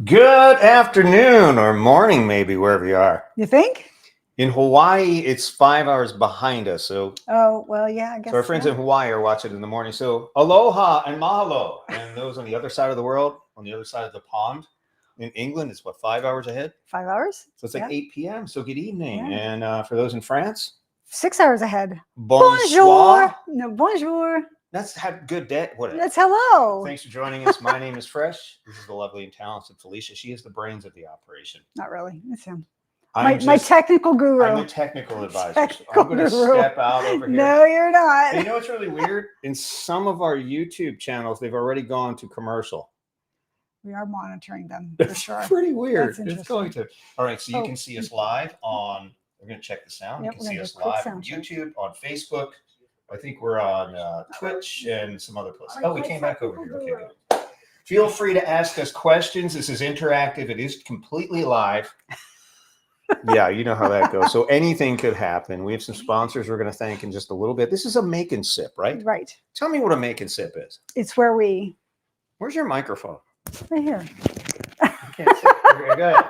Good afternoon or morning, maybe, wherever you are. You think? In Hawaii, it's 5 hours behind us. So, Oh, well, yeah, I guess. so our friends in Hawaii are watching in the morning. So, aloha and mahalo. And those on the other side of the world, on the other side of the pond, in England, it's what, 5 hours ahead? 5 hours? So it's like 8 p.m. So good evening. Yeah. And for those in France, 6 hours ahead. bonsoir. No, bonjour. That's had good day. What? That's hello. Thanks for joining us. My name is Fresh. This is the lovely and talented Felicia. She is the brains of the operation. Not really. It's him. My technical guru. I'm a technical advisor. So I'm going to step out over here. No, you're not. And you know what's really weird? In some of our YouTube channels, they've already gone to commercial. We are monitoring them for sure. It's pretty weird. That's It's going to. All right, so you can see us live on. We're going to check the sound. Yep, You can see us live on YouTube, on Facebook. I think we're on Twitch and some other places. Oh, we came back over here. Okay, good. Feel free to ask us questions. This is interactive. It is completely live. Yeah, you know how that goes. So anything could happen. We have some sponsors we're going to thank in just a little bit. This is a make and sip, right? Right. Tell me what a make and sip is. It's where we. Where's your microphone? Right here. I can't see. Okay, go ahead.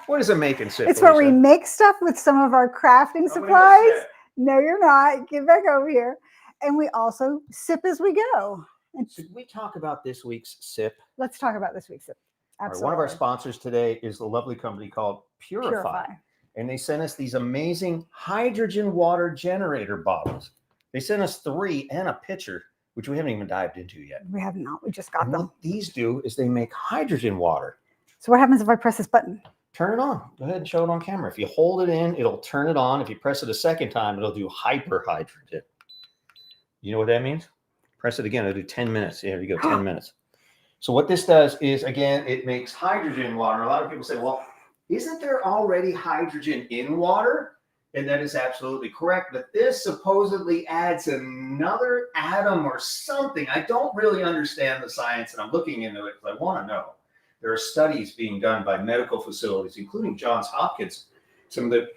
What is a make and sip? It's where we make stuff with some of our crafting supplies. No, you're not. Get back over here. And we also sip as we go. And should we talk about this week's sip? Let's talk about this week's sip. Absolutely. Right, one of our sponsors today is the lovely company called Purify. And they sent us these amazing hydrogen water generator bottles. They sent us 3 and a pitcher, which we haven't even dived into yet. We have not. We just got them. What these do is they make hydrogen water. So what happens if I press this button? Turn it on. Go ahead and show it on camera. If you hold it in, it'll turn it on. If you press it a second time, it'll do hyperhydrogen. You know what that means? Press it again. It'll do 10 minutes. There you go, 10 minutes. So what this does is, again, it makes hydrogen water. A lot of people say, well, isn't there already hydrogen in water? And that is absolutely correct. But this supposedly adds another atom or something. I don't really understand the science, and I'm looking into it because I want to know. There are studies being done by medical facilities, including Johns Hopkins, some of the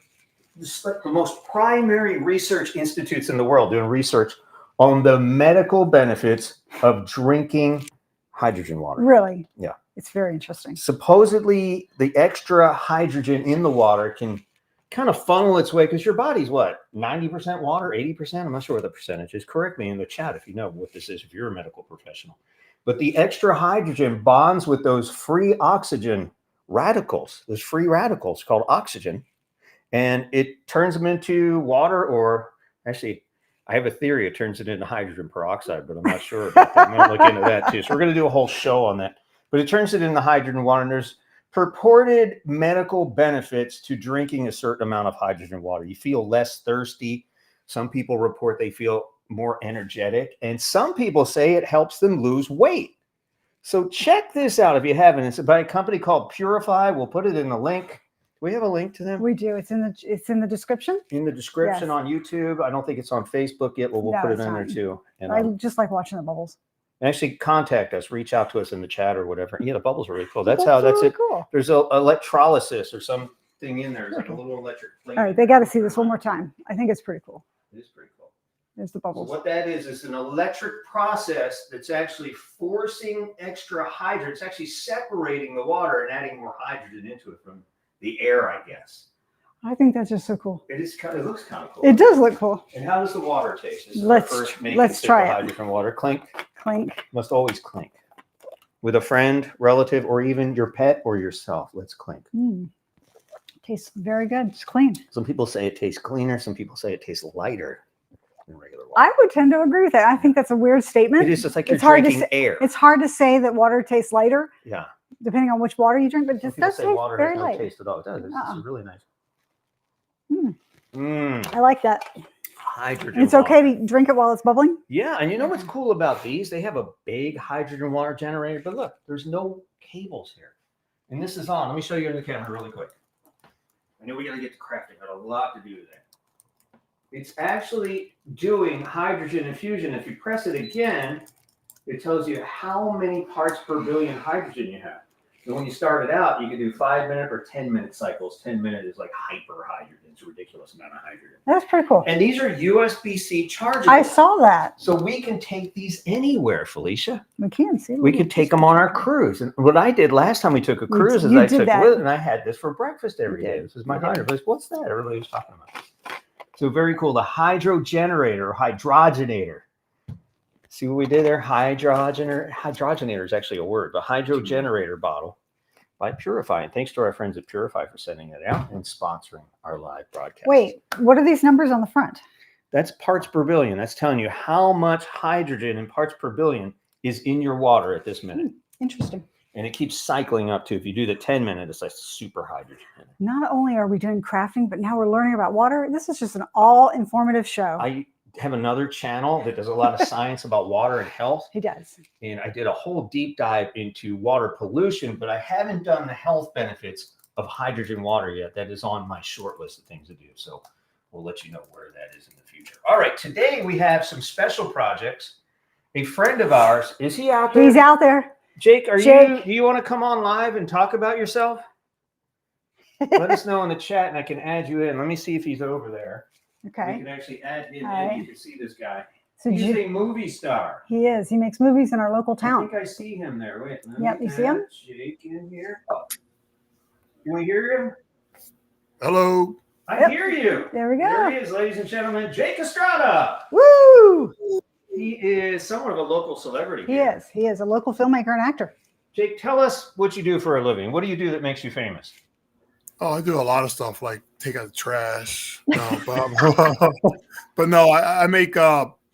most primary research institutes in the world doing research on the medical benefits of drinking hydrogen water. Really? Yeah. It's very interesting. Supposedly, the extra hydrogen in the water can kind of funnel its way, because your body's what, 90% water, 80%? I'm not sure what the percentage is. Correct me in the chat if you know what this is, if you're a medical professional. But the extra hydrogen bonds with those free oxygen radicals, those free radicals called oxygen, and it turns them into water, or actually, I have a theory it turns it into hydrogen peroxide, but I'm not sure about that. I'm going to look into that too. So we're going to do a whole show on that. But it turns it into hydrogen water, and there's purported medical benefits to drinking a certain amount of hydrogen water. You feel less thirsty. Some people report they feel more energetic, and some people say it helps them lose weight. So check this out if you haven't. It's by a company called Purify. We'll put it in the link. Do we have a link to them? We do. It's in the description. In the description, yes. On YouTube. I don't think it's on Facebook yet, but we'll put it in there too. And I just like watching the bubbles. Actually, contact us, reach out to us in the chat or whatever. Yeah, the bubbles are really cool. That's really it. Cool. There's a electrolysis or something in there. It's like a little electric plate. All right, they got to see this one more time. I think it's pretty cool. It is pretty cool. There's the bubbles. So what that is an electric process that's actually forcing extra hydrogen. It's actually separating the water and adding more hydrogen into it from the air, I guess. I think that's just so cool. It looks kind of cool. It does look cool. And how does the water taste? Let's try it. Hydrogen water. Clink. Clink. Must always clink. With a friend, relative, or even your pet or yourself. Let's clink. Tastes very good. It's clean. Some people say it tastes cleaner. Some people say it tastes lighter than regular water. I would tend to agree with that. I think that's a weird statement. It is. It's like you're drinking air. It's hard to say that water tastes lighter. Yeah. Depending on which water you drink, but it just does taste water very has light. No taste at all. It does. It's really nice. I like that. Hydrogen. It's okay to drink it while it's bubbling. Yeah, and you know what's cool about these? They have a big hydrogen water generator, but look, there's no cables here. And this is on. Let me show you in the camera really quick. I know we got to get to crafting. Got a lot to do today. It's actually doing hydrogen infusion. If you press it again, it tells you how many parts per billion hydrogen you have. And when you started out, you could do 5-minute or 10-minute cycles. 10-minute is like hyper hydrogen. It's a ridiculous amount of hydrogen. That's pretty cool. And these are USB-C chargeable. I saw that. So we can take these anywhere, Felicia. We can see. We could take them on our cruise. And what I did last time we took a cruise is I took with, and I had this for breakfast every day. This is my hydro. What's that? Everybody was talking about this. So very cool. The hydro generator, or hydrogenator. See what we did there? Hydrogenator is actually a word. The hydro generator bottle by Purify. And thanks to our friends at Purify for sending it out and sponsoring our live broadcast. Wait, what are these numbers on the front? That's parts per billion. That's telling you how much hydrogen in parts per billion is in your water at this minute. Interesting. And it keeps cycling up too. If you do the 10-minute, it's like super hydrogen. Not only are we doing crafting, but now we're learning about water. This is just an all informative show. I have another channel that does a lot of science about water and health. He does. And I did a whole deep dive into water pollution, but I haven't done the health benefits of hydrogen water yet. That is on my short list of things to do. So we'll let you know where that is in the future. All right. Today we have some special projects. A friend of ours, is he out there? He's out there. Jake, do you want to come on live and talk about yourself? Let us know in the chat and I can add you in. Let me see if he's over there. Okay. We can actually add him in. You can see this guy. So he's a movie star. He is. He makes movies in our local town. I think I see him there. Wait. Yep, you see him? Jake in here. Can we hear him? Hello. I hear you. There we go. There he is, ladies and gentlemen. Jake Estrada. Woo! He is somewhat of a local celebrity. He is. He is a local filmmaker and actor. Jake, tell us what you do for a living. What do you do that makes you famous? Oh, I do a lot of stuff like take out the trash. No, but no, I make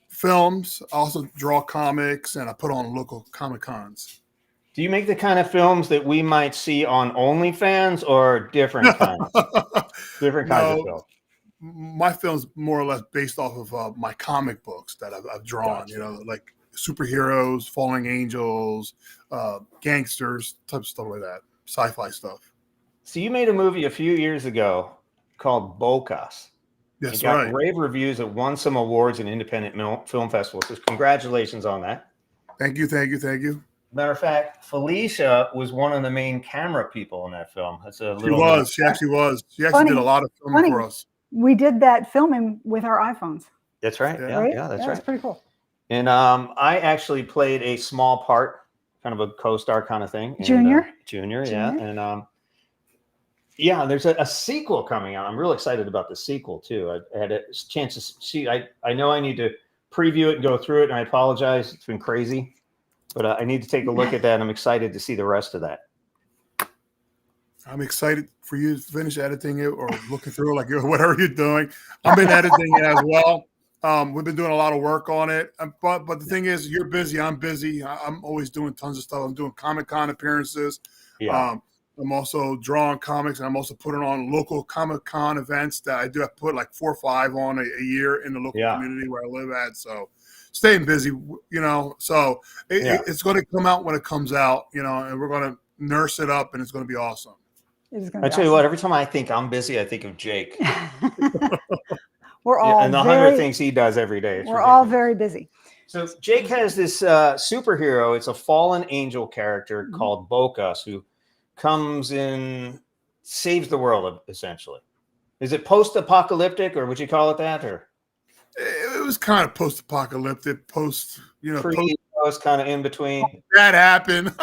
films. I also draw comics, and I put on local Comic Cons. Do you make the kind of films that we might see on OnlyFans or different kinds? Different kinds of films. My film's more or less based off of my comic books that I've drawn. Gotcha. You know, like superheroes, falling angels, gangsters, type of stuff like that. Sci-fi stuff. So you made a movie a few years ago called Bocas. Yes, it got rave reviews. It won some awards in independent film festivals. So congratulations on that. Thank you, thank you, thank you. Matter of fact, Felicia was one of the main camera people in that film. That's a little. She was. She actually was. She actually did a lot of filming for us. We did that filming with our iPhones. That's right. Yeah, that's right. That's pretty cool. And I actually played a small part, kind of a co-star kind of thing. Junior, yeah. And yeah, there's a sequel coming out. I'm real excited about the sequel too. I had a chance to see. I know I need to preview it and go through it, and I apologize. It's been crazy, but I need to take a look at that. I'm excited to see the rest of that. I'm excited for you to finish editing it or looking through, like whatever you're doing. I've been editing it as well. We've been doing a lot of work on it. But the thing is, you're busy. I'm busy. I'm always doing tons of stuff. I'm doing Comic-Con appearances. Yeah. I'm also drawing comics, and I'm also putting on local Comic-Con events that I do. I put like 4 or 5 on a year in the local community where I live at. So staying busy, you know. So it's going to come out when it comes out, you know, and we're going to nurse it up, and it's going to be awesome. I tell you what, every time I think I'm busy, I think of Jake. We're all and the 100 things he does every day. We're all very busy. So Jake has this superhero. It's a fallen angel character called Bocas who comes in, saves the world, essentially. Is it post-apocalyptic, or would you call it that? Or it was kind of post-apocalyptic, post kind of in between. That happened.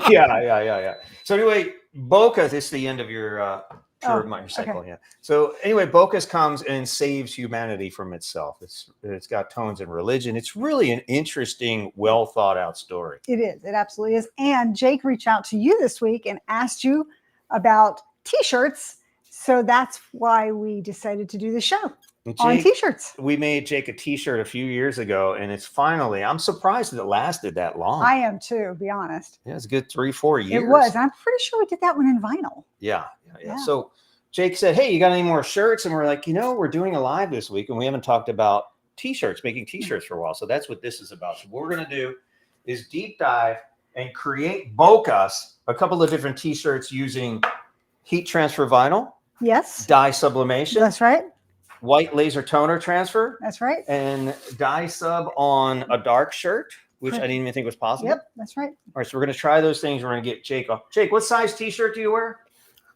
Yeah. So anyway, Bocas, it's the end of your tour of my cycle. Okay. Yeah. So anyway, Bocas comes and saves humanity from itself. It's got tones in religion. It's really an interesting, well thought out story. It is. It absolutely is. And Jake reached out to you this week and asked you about T-shirts. So that's why we decided to do the show on T-shirts. We made Jake a T-shirt a few years ago, and it's finally, I'm surprised that it lasted that long. I am too, to be honest. Yeah, it's a good 3-4 years. It was. I'm pretty sure we did that one in vinyl. Yeah. So Jake said, hey, you got any more shirts? And we're like, we're doing a live this week, and we haven't talked about T-shirts, making T-shirts for a while. So that's what this is about. So what we're going to do is deep dive and create Bocas a couple of different T-shirts using heat transfer vinyl. Yes. Dye sublimation. That's right. White laser toner transfer. That's right. And dye sub on a dark shirt which I didn't even think was possible. Yep, that's right. All right, so we're going to try those things. We're going to get Jake off. Jake, what size T-shirt do you wear?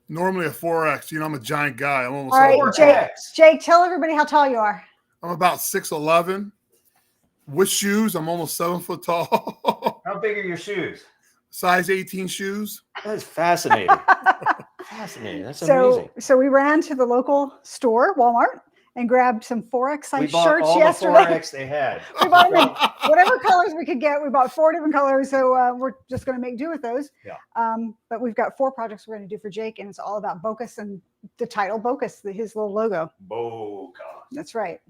Normally a 4X. You know, I'm a giant guy. I'm almost All right, 4X. Jake, tell everybody how tall you are. I'm about 6'11". With shoes, I'm almost 7 foot tall. How big are your shoes? Size 18 shoes. That's fascinating. Fascinating. That's amazing. So we ran to the local store, Walmart, and grabbed some 4X size shirts all yesterday. The 4X they had. We bought them in whatever colors we could get. We bought 4 different colors, so we're just going to make do with those. Yeah. But we've got 4 projects we're going to do for Jake, and it's all about Bocas and the title Bocas, his little logo. Bocas. That's right.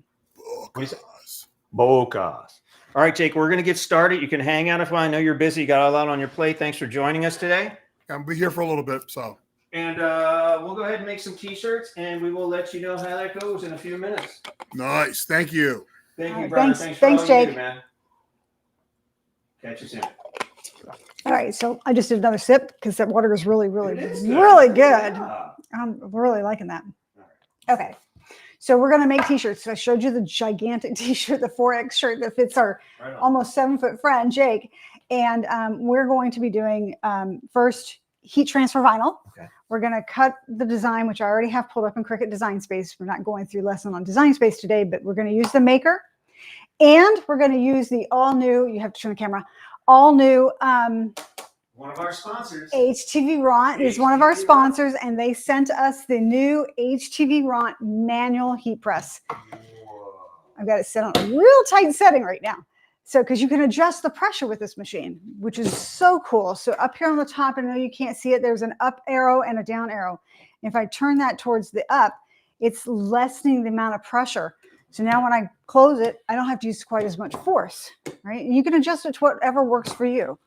Bocas. All right, Jake, we're going to get started. You can hang out if I know you're busy. You got a lot on your plate. Thanks for joining us today. I'll be here for a little bit, so. And we'll go ahead and make some T-shirts, and we will let you know how that goes in a few minutes. Nice. Thank you. Thank you, brother. Thanks, Jake. Man. Catch you soon. All right, so I just did another sip because that water is really good. Yeah. I'm really liking that. Okay, so we're going to make T-shirts. So I showed you the gigantic T-shirt, the 4X shirt that fits our almost 7 foot friend, Jake. And we're going to be doing first heat transfer vinyl. Okay. We're going to cut the design, which I already have pulled up in Cricut Design Space. We're not going through lesson on Design Space today, but we're going to use the maker. And we're going to use the all new, you have to turn the camera, all new one of our sponsors. HTVRONT is one of our sponsors, and they sent us the new HTVRONT manual heat press. Whoa. I've got it set on a real tight setting right now. So, because you can adjust the pressure with this machine, which is so cool. So up here on the top, I know you can't see it, there's an up arrow and a down arrow. If I turn that towards the up, it's lessening the amount of pressure. So now when I close it, I don't have to use quite as much force, right? And you can adjust it to whatever works for you.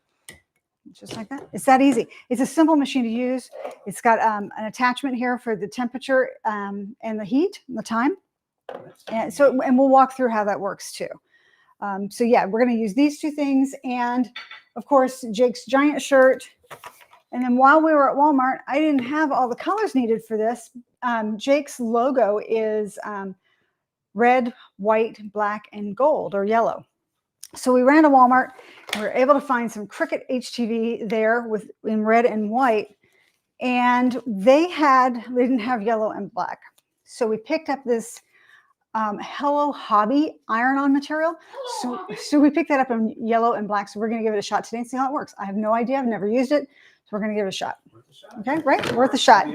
Just like that. It's that easy. It's a simple machine to use. It's got an attachment here for the temperature and the heat and the time. And we'll walk through how that works too. So yeah, we're going to use these 2 things, and of course Jake's giant shirt. And then while we were at Walmart, I didn't have all the colors needed for this. Jake's logo is red, white, black, and gold or yellow. So we ran to Walmart and we were able to find some Cricut HTV there in red and white, and they didn't have yellow and black. So we picked up this Hello Hobby iron-on material. So we picked that up in yellow and black. So we're going to give it a shot today and see how it works. I have no idea. I've never used it. So we're going to give it a shot. Okay, right? Worth a shot.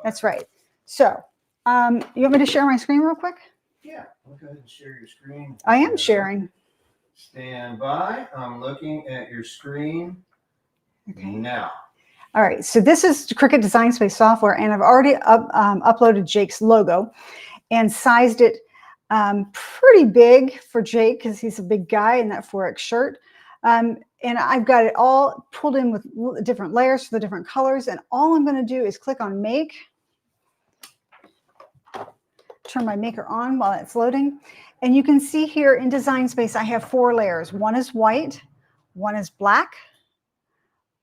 That's right. So you want me to share my screen real quick? Yeah. I'll go ahead and share your screen. I am sharing. Stand by. I'm looking at your screen now. All right. So this is Cricut Design Space software, and I've already uploaded Jake's logo and sized it pretty big for Jake because he's a big guy in that 4X shirt. And I've got it all pulled in with different layers for the different colors. And all I'm going to do is click on Make. Turn my maker on while it's loading. And you can see here in Design Space, I have 4 layers. One is white, one is black,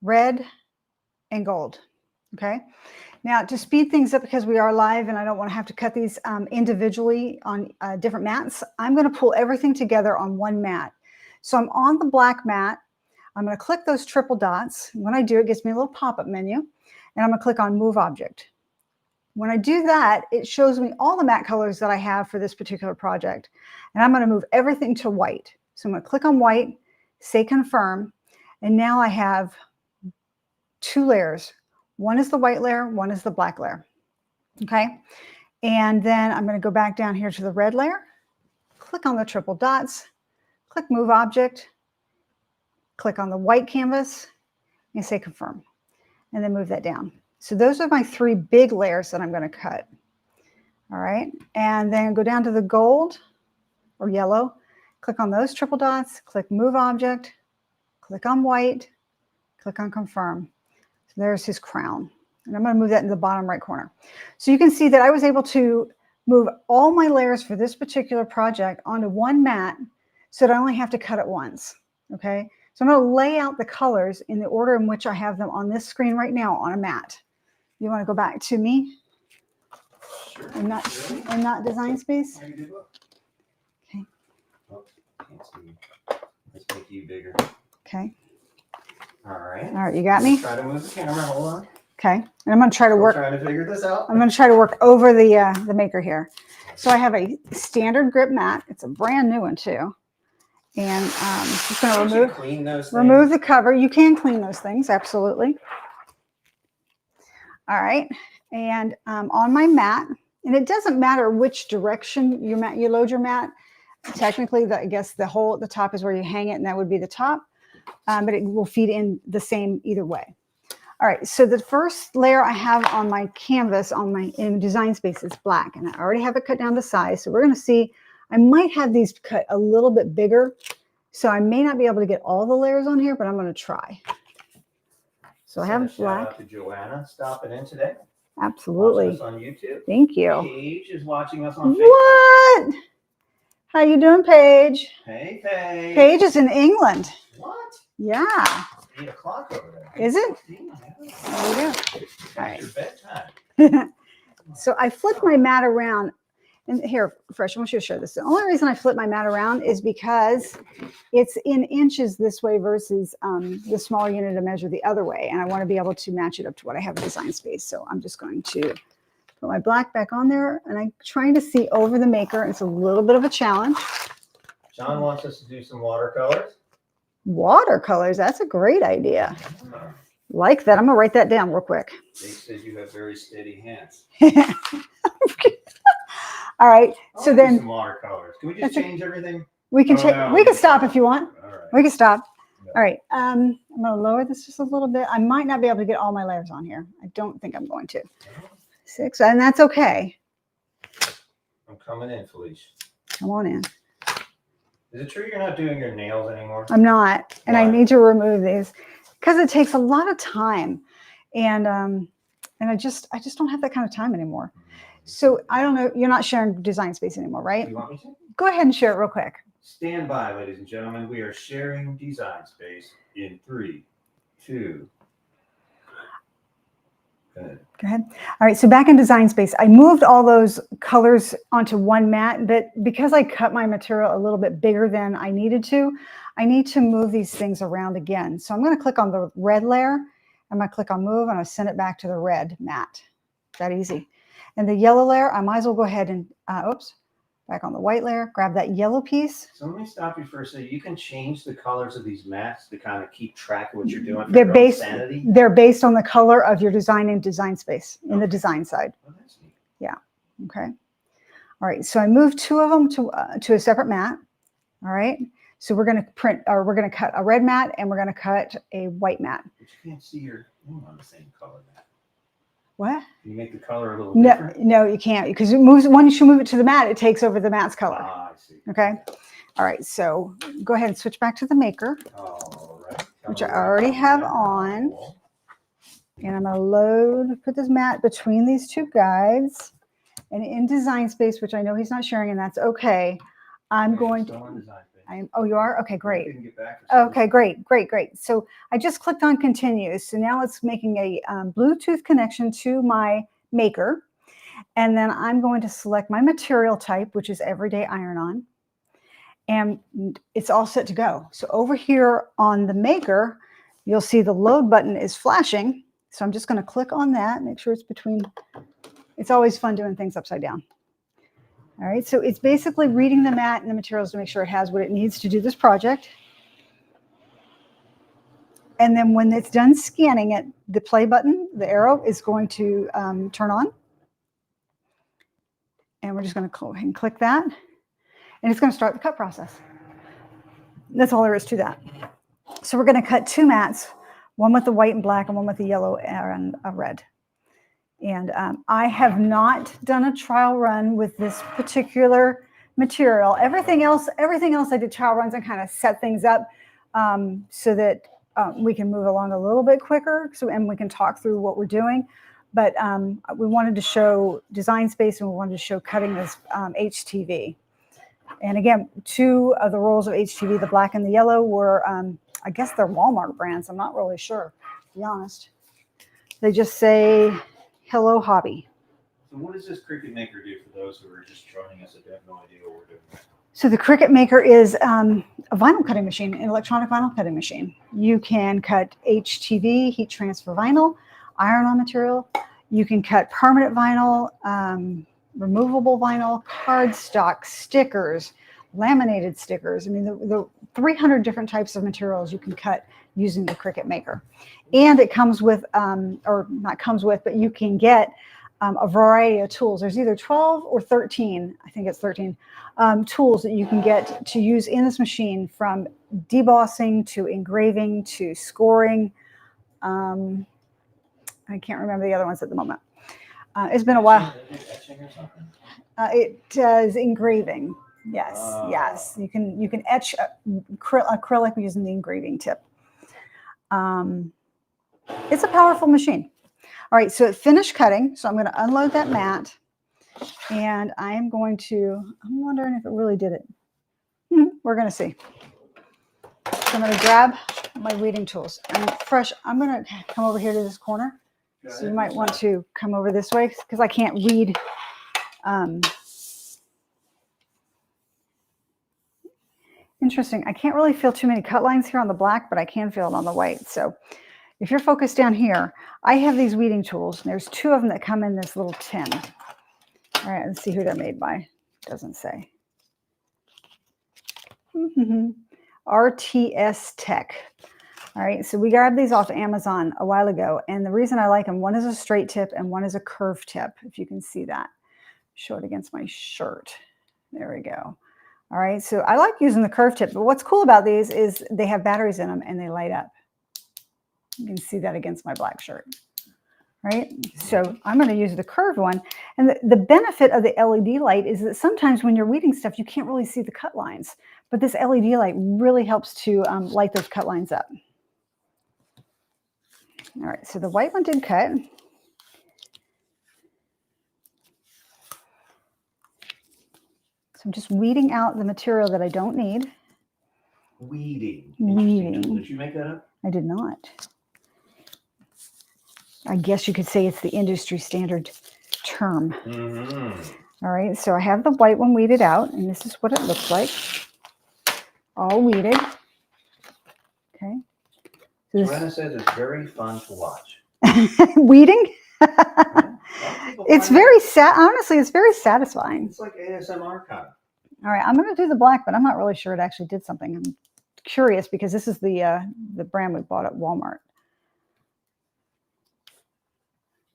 red, and gold. Okay. Now, to speed things up, because we are live and I don't want to have to cut these individually on different mats, I'm going to pull everything together on one mat. So I'm on the black mat. I'm going to click those triple dots. When I do, it gives me a little pop-up menu, and I'm going to click on Move Object. When I do that, it shows me all the matte colors that I have for this particular project. And I'm going to move everything to white. So I'm going to click on white, say Confirm, and now I have 2 layers. One is the white layer, one is the black layer. Okay. And then I'm going to go back down here to the red layer, click on the triple dots, click Move Object, click on the white canvas, and say Confirm, and then move that down. So those are my 3 big layers that I'm going to cut. All right. And then go down to the gold or yellow, click on those triple dots, click Move Object, click on white, click on Confirm. So there's his crown. And I'm going to move that in the bottom right corner. So you can see that I was able to move all my layers for this particular project onto one mat so that I only have to cut it once. Okay. So I'm going to lay out the colors in the order in which I have them on this screen right now on a mat. You want to go back to me? Sure. And not Design Space? Okay. Oh, can't see. Let's make you bigger. Okay. All right. All right, you got me? Try to move the camera. Hold on. Okay. And I'm going to try to We're work. trying to figure this out. I'm going to try to work over the maker here. So I have a standard grip mat. It's a brand new one too. And just going to remove the cover. You can clean those things, absolutely. All right. And on my mat, and it doesn't matter which direction you load your mat. Technically, I guess the hole at the top is where you hang it, and that would be the top. But it will feed in the same either way. All right, so the first layer I have on my canvas in Design Space is black, and I already have it cut down to size. So we're going to see, I might have these cut a little bit bigger, so I may not be able to get all the layers on here, but I'm going to try. So I have black. Shout out to Joanna stopping in today. Absolutely. Watching us on YouTube. Thank you. Paige is watching us on Facebook. What? How you doing, Paige? Hey, Paige. Paige is in England. What? Yeah. 8 o'clock over there. Is it? Yeah. There we go. All right. Your bedtime. So I flipped my mat around. And here, Fresh, I want you to show this. The only reason I flip my mat around is because it's in inches this way versus the smaller unit of measure the other way. And I want to be able to match it up to what I have in Design Space. So I'm just going to put my black back on there. And I'm trying to see over the maker. It's a little bit of a challenge. John wants us to do some watercolors. Watercolors, that's a great idea. Like that. I'm going to write that down real quick. Jake says you have very steady hands. All right. So then some watercolors. Can we just change everything? We can change. We can stop if you want. All right. We can stop. Yeah. All right. I'm going to lower this just a little bit. I might not be able to get all my layers on here. I don't think I'm going to. 6, and that's okay. I'm coming in, Felicia. Come on in. Is it true you're not doing your nails anymore? I'm not, and Why? I need to remove these because it takes a lot of time, and I just don't have that kind of time anymore. So I don't know. You're not sharing Design Space anymore, right? You want me to? Go ahead and share it real quick. Stand by, ladies and gentlemen. We are sharing Design Space in 3, 2. Go ahead. All right. So back in Design Space, I moved all those colors onto one mat, but because I cut my material a little bit bigger than I needed to, I need to move these things around again. So I'm going to click on the red layer. I'm going to click on move and I'll send it back to the red mat. That easy. And the yellow layer, I might as well go ahead and, back on the white layer, grab that yellow piece. So let me stop you for a second. You can change the colors of these mats to kind of keep track of what you're doing for They're your based, own sanity? They're based on the color of your design in Design Space, in the design side. Oh, that's neat. Yeah, okay. All right, so I moved 2 of them to a separate mat. All right, so we're going to cut a red mat and we're going to cut a white mat. But you can't see your name on the same color mat. What? Can you make the color a little different? No, you can't, because it moves. Once you move it to the mat, it takes over the mat's color. Ah, I see. Okay. All right. So go ahead and switch back to the maker, All right. which I already have on. And I'm going to put this mat between these 2 guides. And in Design Space, which I know he's not sharing, and that's okay, I'm going to. Oh, you are? Okay, great. Okay, great. So I just clicked on continue. So now it's making a Bluetooth connection to my maker. And then I'm going to select my material type, which is Everyday Iron-On. And it's all set to go. So over here on the maker, you'll see the load button is flashing. So I'm just going to click on that, make sure it's between. It's always fun doing things upside down. All right, so it's basically reading the mat and the materials to make sure it has what it needs to do this project. And then when it's done scanning it, the play button, the arrow, is going to turn on. And we're just going to go ahead and click that. And it's going to start the cut process. That's all there is to that. So we're going to cut 2 mats, one with the white and black and one with the yellow and a red. And I have not done a trial run with this particular material. Everything else I did trial runs and kind of set things up so that we can move along a little bit quicker. And we can talk through what we're doing. But we wanted to show Design Space and we wanted to show cutting this HTV. And again, 2 of the rolls of HTV, the black and the yellow, were, I guess they're Walmart brands. I'm not really sure, to be honest. They just say, Hello Hobby. So what does this Cricut Maker do for those who are just joining us and have no idea what we're doing? So the Cricut Maker is a vinyl cutting machine, an electronic vinyl cutting machine. You can cut HTV, heat transfer vinyl, iron-on material. You can cut permanent vinyl, removable vinyl, cardstock, stickers, laminated stickers. I mean, the 300 different types of materials you can cut using the Cricut Maker. And it comes with, or not comes with, but you can get a variety of tools. There's either 12 or 13, I think it's 13, tools that you can get to use in this machine, from debossing to engraving to scoring. I can't remember the other ones at the moment. It's been a while. It does engraving. Yes, yes. You can etch acrylic using the engraving tip. It's a powerful machine. All right, so it finished cutting. So I'm going to unload that mat, and I am going to, I'm wondering if it really did it. We're going to see. So I'm going to grab my weeding tools. And Fresh, I'm going to come over here to this corner. So you might want to come over this way because I can't weed. Interesting. I can't really feel too many cut lines here on the black, but I can feel it on the white. So if you're focused down here, I have these weeding tools. And there's 2 of them that come in this little tin. All right, let's see who they're made by. Doesn't say. RTS Tech. All right, so we grabbed these off Amazon a while ago. And the reason I like them, one is a straight tip and one is a curved tip, if you can see that. Show it against my shirt. There we go. All right, so I like using the curved tip. But what's cool about these is they have batteries in them and they light up. You can see that against my black shirt, right? So I'm going to use the curved one. And the benefit of the LED light is that sometimes when you're weeding stuff, you can't really see the cut lines. But this LED light really helps to light those cut lines up. All right, so the white one did cut. So I'm just weeding out the material that I don't need. Weeding. Weeding. Did you make that up? I did not. I guess you could say it's the industry standard term. All right, so I have the white one weeded out, and this is what it looks like. All weeded. Okay. So Joanna says it's very fun to watch. Weeding? It's very honestly, it's very satisfying. It's like ASMR kind of. All right, I'm going to do the black, but I'm not really sure it actually did something. I'm curious because this is the brand we bought at Walmart.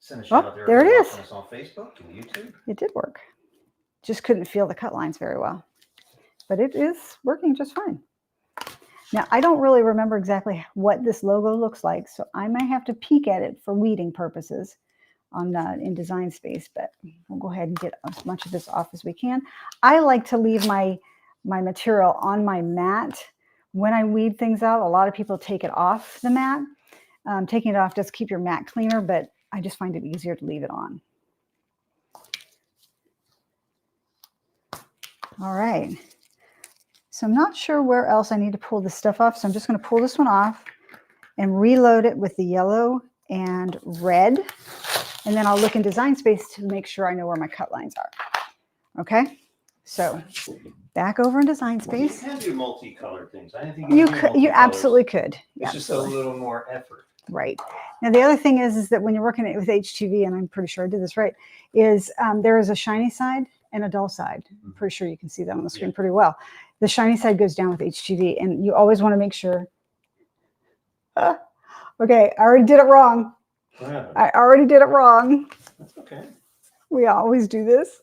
Send a shout out there it is. On Facebook and YouTube. It did work. Just couldn't feel the cut lines very well, but it is working just fine. Now, I don't really remember exactly what this logo looks like, so I might have to peek at it for weeding purposes on in Design Space, but we'll go ahead and get as much of this off as we can. I like to leave my material on my mat when I weed things out. A lot of people take it off the mat. Taking it off does keep your mat cleaner, but I just find it easier to leave it on. All right. So I'm not sure where else I need to pull this stuff off. So I'm just going to pull this one off and reload it with the yellow and red. And then I'll look in Design Space to make sure I know where my cut lines are. Okay. So back over in Design Space. You can do multicolored things. I think you absolutely could. It's just a little more effort. Right. Now, the other thing is that when you're working with HTV, and I'm pretty sure I did this right, is there is a shiny side and a dull side. I'm pretty sure you can see that on the screen pretty well. The shiny side goes down with HTV, and you always want to make sure. Okay, I already did it wrong. I already did it wrong. That's okay. We always do this.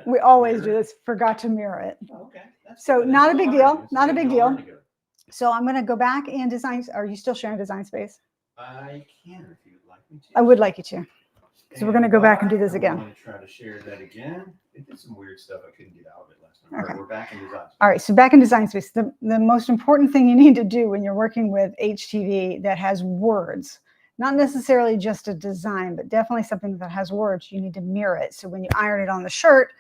We always do this. Forgot to mirror it. Okay. So not a big deal. Not a big deal. So I'm going to go back and design. Are you still sharing Design Space? I can if you'd like me to. I would like you to. So we're going to go back and do this again. I'm going to try to share that again. It did some weird stuff. I couldn't get out of it last time. Okay. All right, we're back in Design Space. All right, so back in Design Space. The most important thing you need to do when you're working with HTV that has words, not necessarily just a design, but definitely something that has words, you need to mirror it. So when you iron it on the shirt,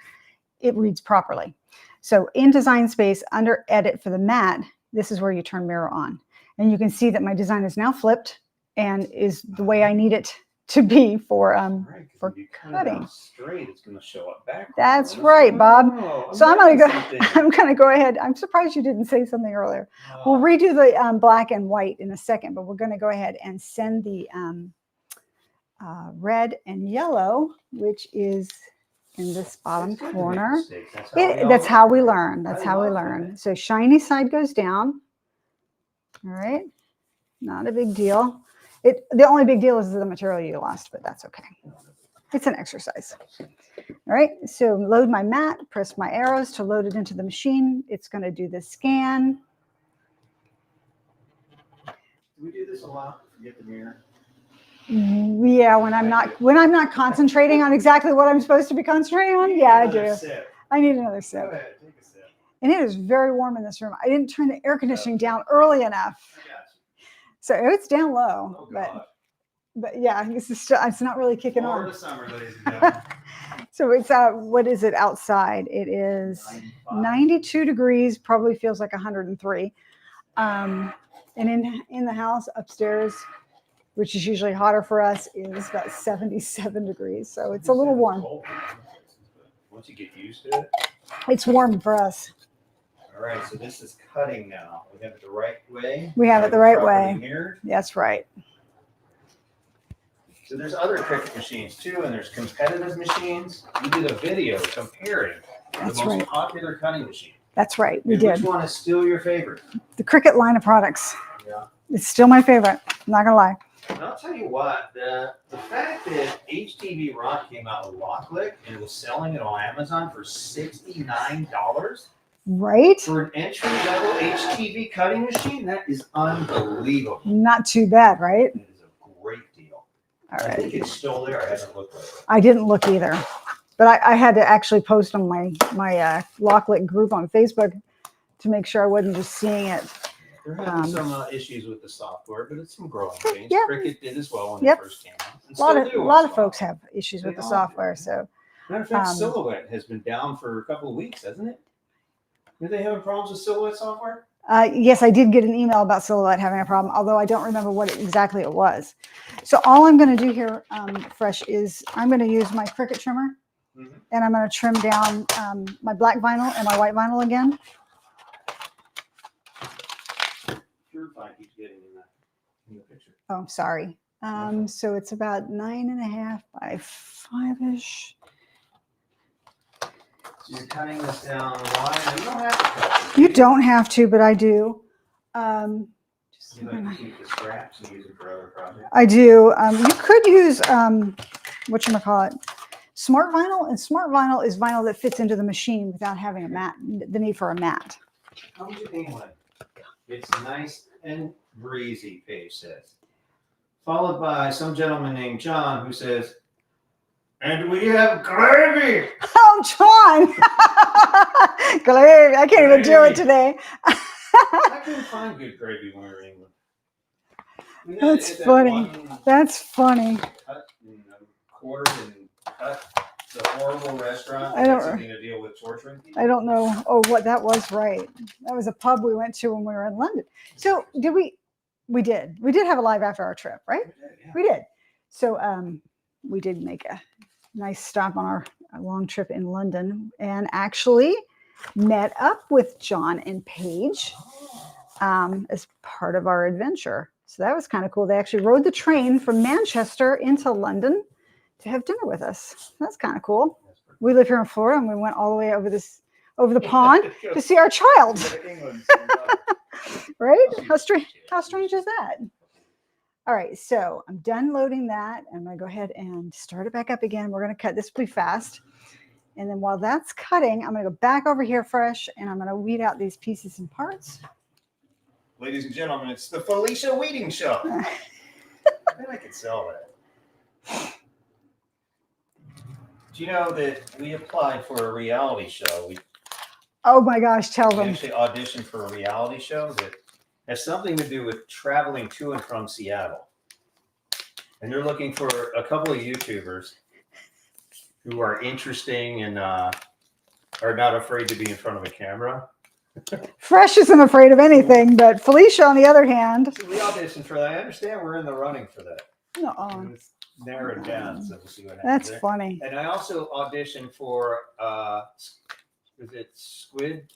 it reads properly. So in Design Space, under Edit for the mat, this is where you turn mirror on. And you can see that my design is now flipped and is the way I need it to be for Right, 'cause for if you cut it out cutting. straight, it's going to show up back. That's right, Bob. So I'm gonna go. Something. I'm gonna go ahead. I'm surprised you didn't say something earlier. We'll redo the black and white in a second, but we're gonna go ahead and send the red and yellow, which is in this bottom corner. That's how we learn. That's how we learn. So shiny side goes down. All right, not a big deal. The only big deal is the material you lost, but that's okay. It's an exercise. All right, so load my mat, press my arrows to load it into the machine. It's going to do the scan. Do we do this a lot? Forget the mirror. Yeah, when I'm not concentrating on exactly what I'm supposed to be concentrating on. Yeah, I do. I need another sip. Go ahead, take a sip. And it is very warm in this room. I didn't turn the air conditioning down early enough, so it's down low. But yeah, it's not really kicking on. Summer, ladies and gentlemen. So it's what is it outside? It is 92 degrees. Probably feels like 103. And in the house upstairs, which is usually hotter for us, is about 77 degrees. So it's a little warm. Once you get used to it. It's warm for us. All right, so this is cutting now. We have it the right way. We have it the right way. Mirrored. That's right. So there's other Cricut machines too, and there's competitive machines. We did a video comparing the most popular cutting machine. That's right. We did. Which one is still your favorite? The Cricut line of products. Yeah. It's still my favorite. I'm not gonna lie. And I'll tell you what, the fact that HTVRONT came out with LawClick and was selling it on Amazon for $69 right for an entry-level HTV cutting machine, that is unbelievable. Not too bad, right? It is a great deal. All right. I think it's still there. I haven't looked at it. I didn't look either, but I had to actually post on my LawClick group on Facebook to make sure I wasn't just seeing it. There have been some issues with the software, but it's some growing pains. Yeah. Cricut did as well when it first came out. A lot of folks have issues with the software. So, matter of fact, Silhouette has been down for a couple of weeks, hasn't it? Are they having problems with Silhouette software? Yes, I did get an email about Silhouette having a problem, although I don't remember what exactly it was. So all I'm going to do here, Fresh, is I'm going to use my Cricut trimmer, and I'm going to trim down my black vinyl and my white vinyl again. Keeps getting in the picture. Oh, sorry. So it's about 9.5 by 5-ish. So you're cutting this down the line. You don't have to cut it. You don't have to, but I do. Just you like to keep the scraps and use it for other projects. I do. You could use whatchamacallit, smart vinyl, and smart vinyl is vinyl that fits into the machine without having a mat, the need for a mat. How would you England? It's nice and breezy, Paige says. Followed by some gentleman named John who says, and we have gravy. Oh, John. Gravy. I can't even do it today. I couldn't find good gravy when we were in England. That's funny. That's funny. Cut and quartered and cut. The horrible restaurant. I don't something to deal with torturing people. I don't know. Oh, what that was, right. That was a pub we went to when we were in London. So did we did have a live after our trip, right? We did. So we did make a nice stop on our long trip in London and actually met up with John and Paige as part of our adventure. So that was kind of cool. They actually rode the train from Manchester into London to have dinner with us. That's kind of cool. We live here in Florida, and we went all the way over the pond to see our child. Right? How strange is that? All right, so I'm done loading that. I'm going to go ahead and start it back up again. We're going to cut this pretty fast. And then while that's cutting, I'm going to go back over here, Fresh, and I'm going to weed out these pieces and parts. Ladies and gentlemen, it's the Felicia Weeding Show. I think I could sell that. Do you know that we applied for a reality show? Oh my gosh, tell them. We actually auditioned for a reality show that has something to do with traveling to and from Seattle. And they're looking for a couple of YouTubers who are interesting and are not afraid to be in front of a camera. Fresh isn't afraid of anything, but Felicia, on the other hand. So we auditioned for that. I understand we're in the running for that. No. narrowed down, so we'll see what happens. That's there. funny. And I also auditioned for was it Squid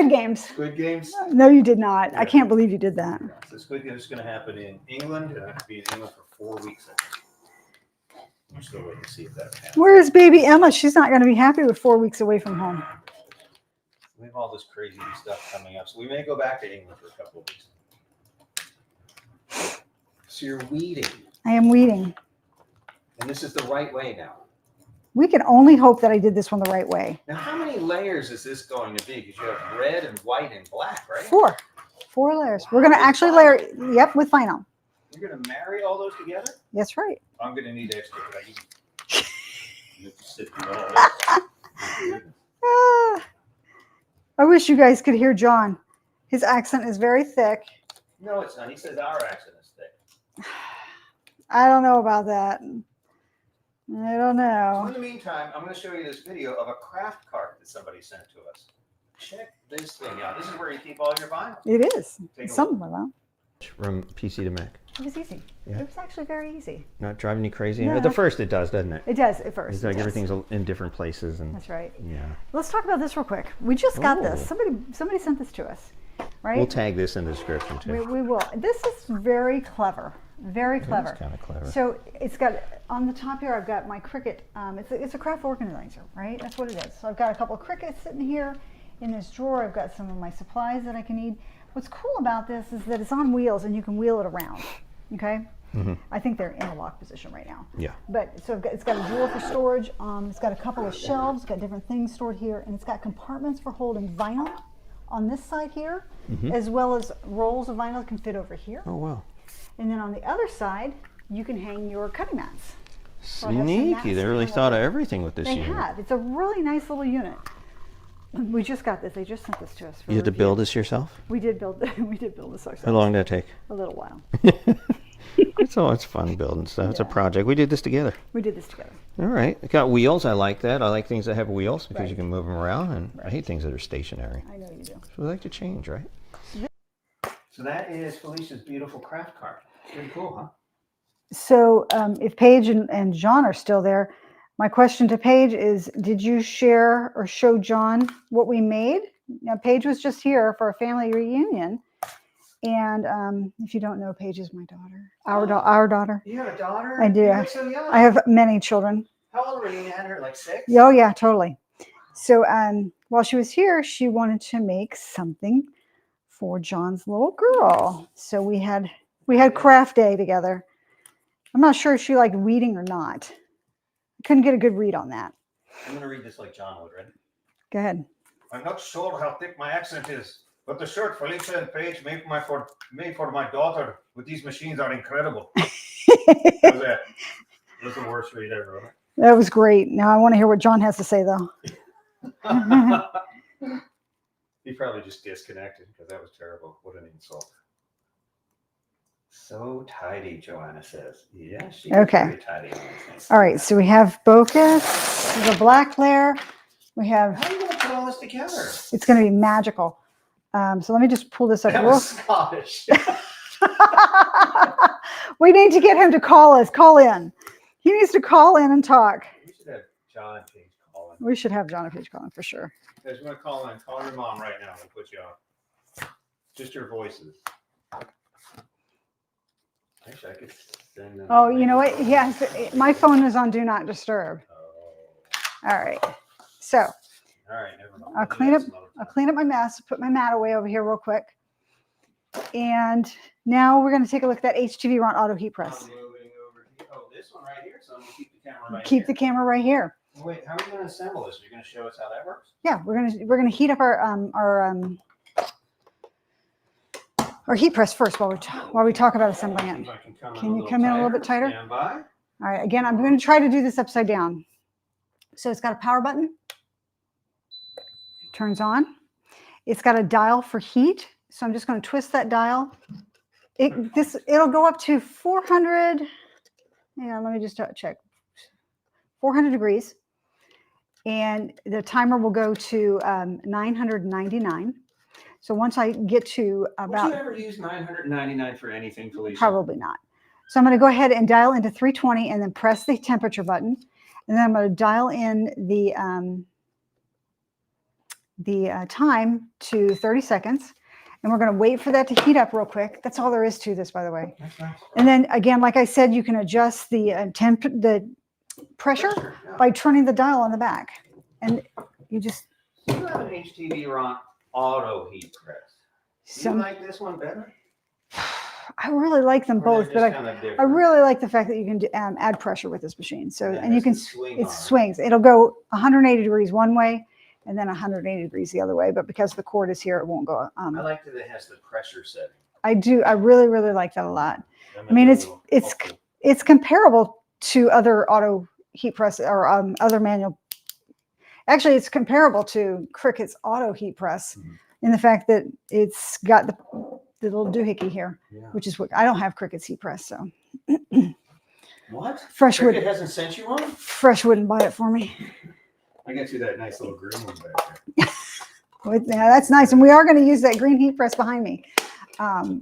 Games. Squid Games? No, you did not. Yeah. I can't believe you did that. Yeah, so Squid Games is going to happen in England, and I have to be in England for 4 weeks. I think. I'm still waiting to see if that happens. Where is baby Emma? She's not going to be happy with 4 weeks away from home. We have all this crazy stuff coming up, so we may go back to England for a couple of weeks. So you're weeding, I am weeding. and this is the right way now. We can only hope that I did this one the right way. Now, how many layers is this going to be? Because you have red and white and black, right? 4 layers. Wow, We're going to with actually vinyl. layer. Yep, with vinyl. You're going to marry all those together? That's right. I'm going to need extra. You have to sit through all this. Ah, I wish you guys could hear John. His accent is very thick. No, it's not. He says our accent is thick. I don't know about that. I don't So know. in the meantime, I'm going to show you this video of a craft cart that somebody sent to us. Check this thing out. This is where you keep all your vinyl. It is. Take a Something like that. From PC to Mac. It was easy. Yeah. It was actually very easy. Not driving you crazy? No, At the first it does, doesn't it? It does at first. It's like it does. everything's in different places. And That's right. yeah. Let's talk about this real quick. We just got this. Oh. Somebody sent this to us, right? We'll tag this in the description too. We will. This is very clever. Very clever. It's kind of clever. So it's got on the top here. I've got my Cricut. It's a craft organizer, right? That's what it is. So I've got a couple of Cricuts sitting here in this drawer. I've got some of my supplies that I can need. What's cool about this is that it's on wheels and you can wheel it around. Okay. Mm-hmm. I think they're in a lock position right now. Yeah. But so it's got a drawer for storage. It's got a couple of shelves. Got different things stored here, and it's got compartments for holding vinyl on this side here, as well as rolls of vinyl that can fit over here. Oh wow. And then on the other side, you can hang your cutting mats. So I have some Sneaky. mats They really hanging thought of over. everything with this They unit. have. It's a really nice little unit. We just got this. They just sent this to us. For You had to review. build this yourself? We did build. We did build this ourselves. How long did that take? A little while. It's fun building stuff. It's a project. We did this together. We did this together. All right. It got wheels. I like that. I like things that have wheels because Right. you can move them around. And I Right. hate things that are stationary. I know you do. So we like to change, right? So that is Felicia's beautiful craft cart. Pretty cool, huh? So if Paige and John are still there, my question to Paige is, did you share or show John what we made? Now, Paige was just here for a family reunion. And if you don't know, Paige is my daughter, our daughter. You have a daughter? I do. You look so young. I have many children. How old were you? You had her like 6? Oh, yeah, totally. So while she was here, she wanted to make something for John's little girl. So we had craft day together. I'm not sure if she liked weeding or not. I couldn't get a good read on that. I'm going to read this like John would, right? Go ahead. I'm not sure how thick my accent is, but the shirt Felicia and Paige made for my daughter with these machines are incredible. How's that? That's the worst read ever, That was great. Now I want to hear what John has to say, though. right? He probably just disconnected because that was terrible. What an insult. So tidy, Joanna says. Yeah, she's very tidy on these things. All right, so we have Bocus, the black layer. We have, How are you going to put all this together? it's going to be magical. So let me just pull this up That real. was Scottish. We need to get him to call in. He needs to call in and talk. We should have John and Paige call in. We should have John and Paige call in for sure. You guys want to call in? Call your mom right now. We'll put you on. Just your voices. Actually, I could send them. Oh, you know what? Yes, my phone is on Do Not Disturb. Oh. All right. So All right, never mind. I'll We'll do clean that up. some other I'll time. clean up my mess. Put my mat away over here real quick. And now we're going to take a look at that HTVRONT auto heat press. I'm moving over here. Oh, this one right here. So I'm gonna keep the camera right Keep here. the camera right here. Wait, how are you going to assemble this? Are you going to show us how that works? Yeah, we're gonna heat up our heat press first while we talk about assembling See it. if I can Can you little come in a little bit tighter? Stand by. All right. Again, I'm going to try to do this upside down. So it's got a power button. It turns on. It's got a dial for heat. So I'm just going to twist that dial. It'll go up to 400. Yeah, let me just check. 400 degrees. And the timer will go to 999. So once I get to Would you about, ever use 999 for anything, Felicia? probably not. So I'm going to go ahead and dial into 320 and then press the temperature button. And then I'm going to dial in the time to 30 seconds. And we're going to wait for that to heat up real quick. That's all there is to this, by the way. That's nice. And then again, like I said, you can adjust the pressure by turning the dial on the back. And you just... You have an HTVRONT auto heat press. Do you like this one better? I really like them both, but I really like the fact that you can add pressure with this machine. So, and you can, it swings. It'll go 180 degrees one way and then 180 degrees the other way. But because the cord is here, it won't go. I like that it has the pressure setting. I do. I really, really like that a lot. I mean, it's comparable to other auto heat press or other manual. Actually, it's comparable to Cricut's auto heat press in the fact that it's got the little doohickey here, which is what I don't have Cricut's heat press. So what? Fresh Cricut hasn't sent you one? Fresh wouldn't buy it for me. I got you that nice little green one back there. Yeah, that's nice. And we are going to use that green heat press behind me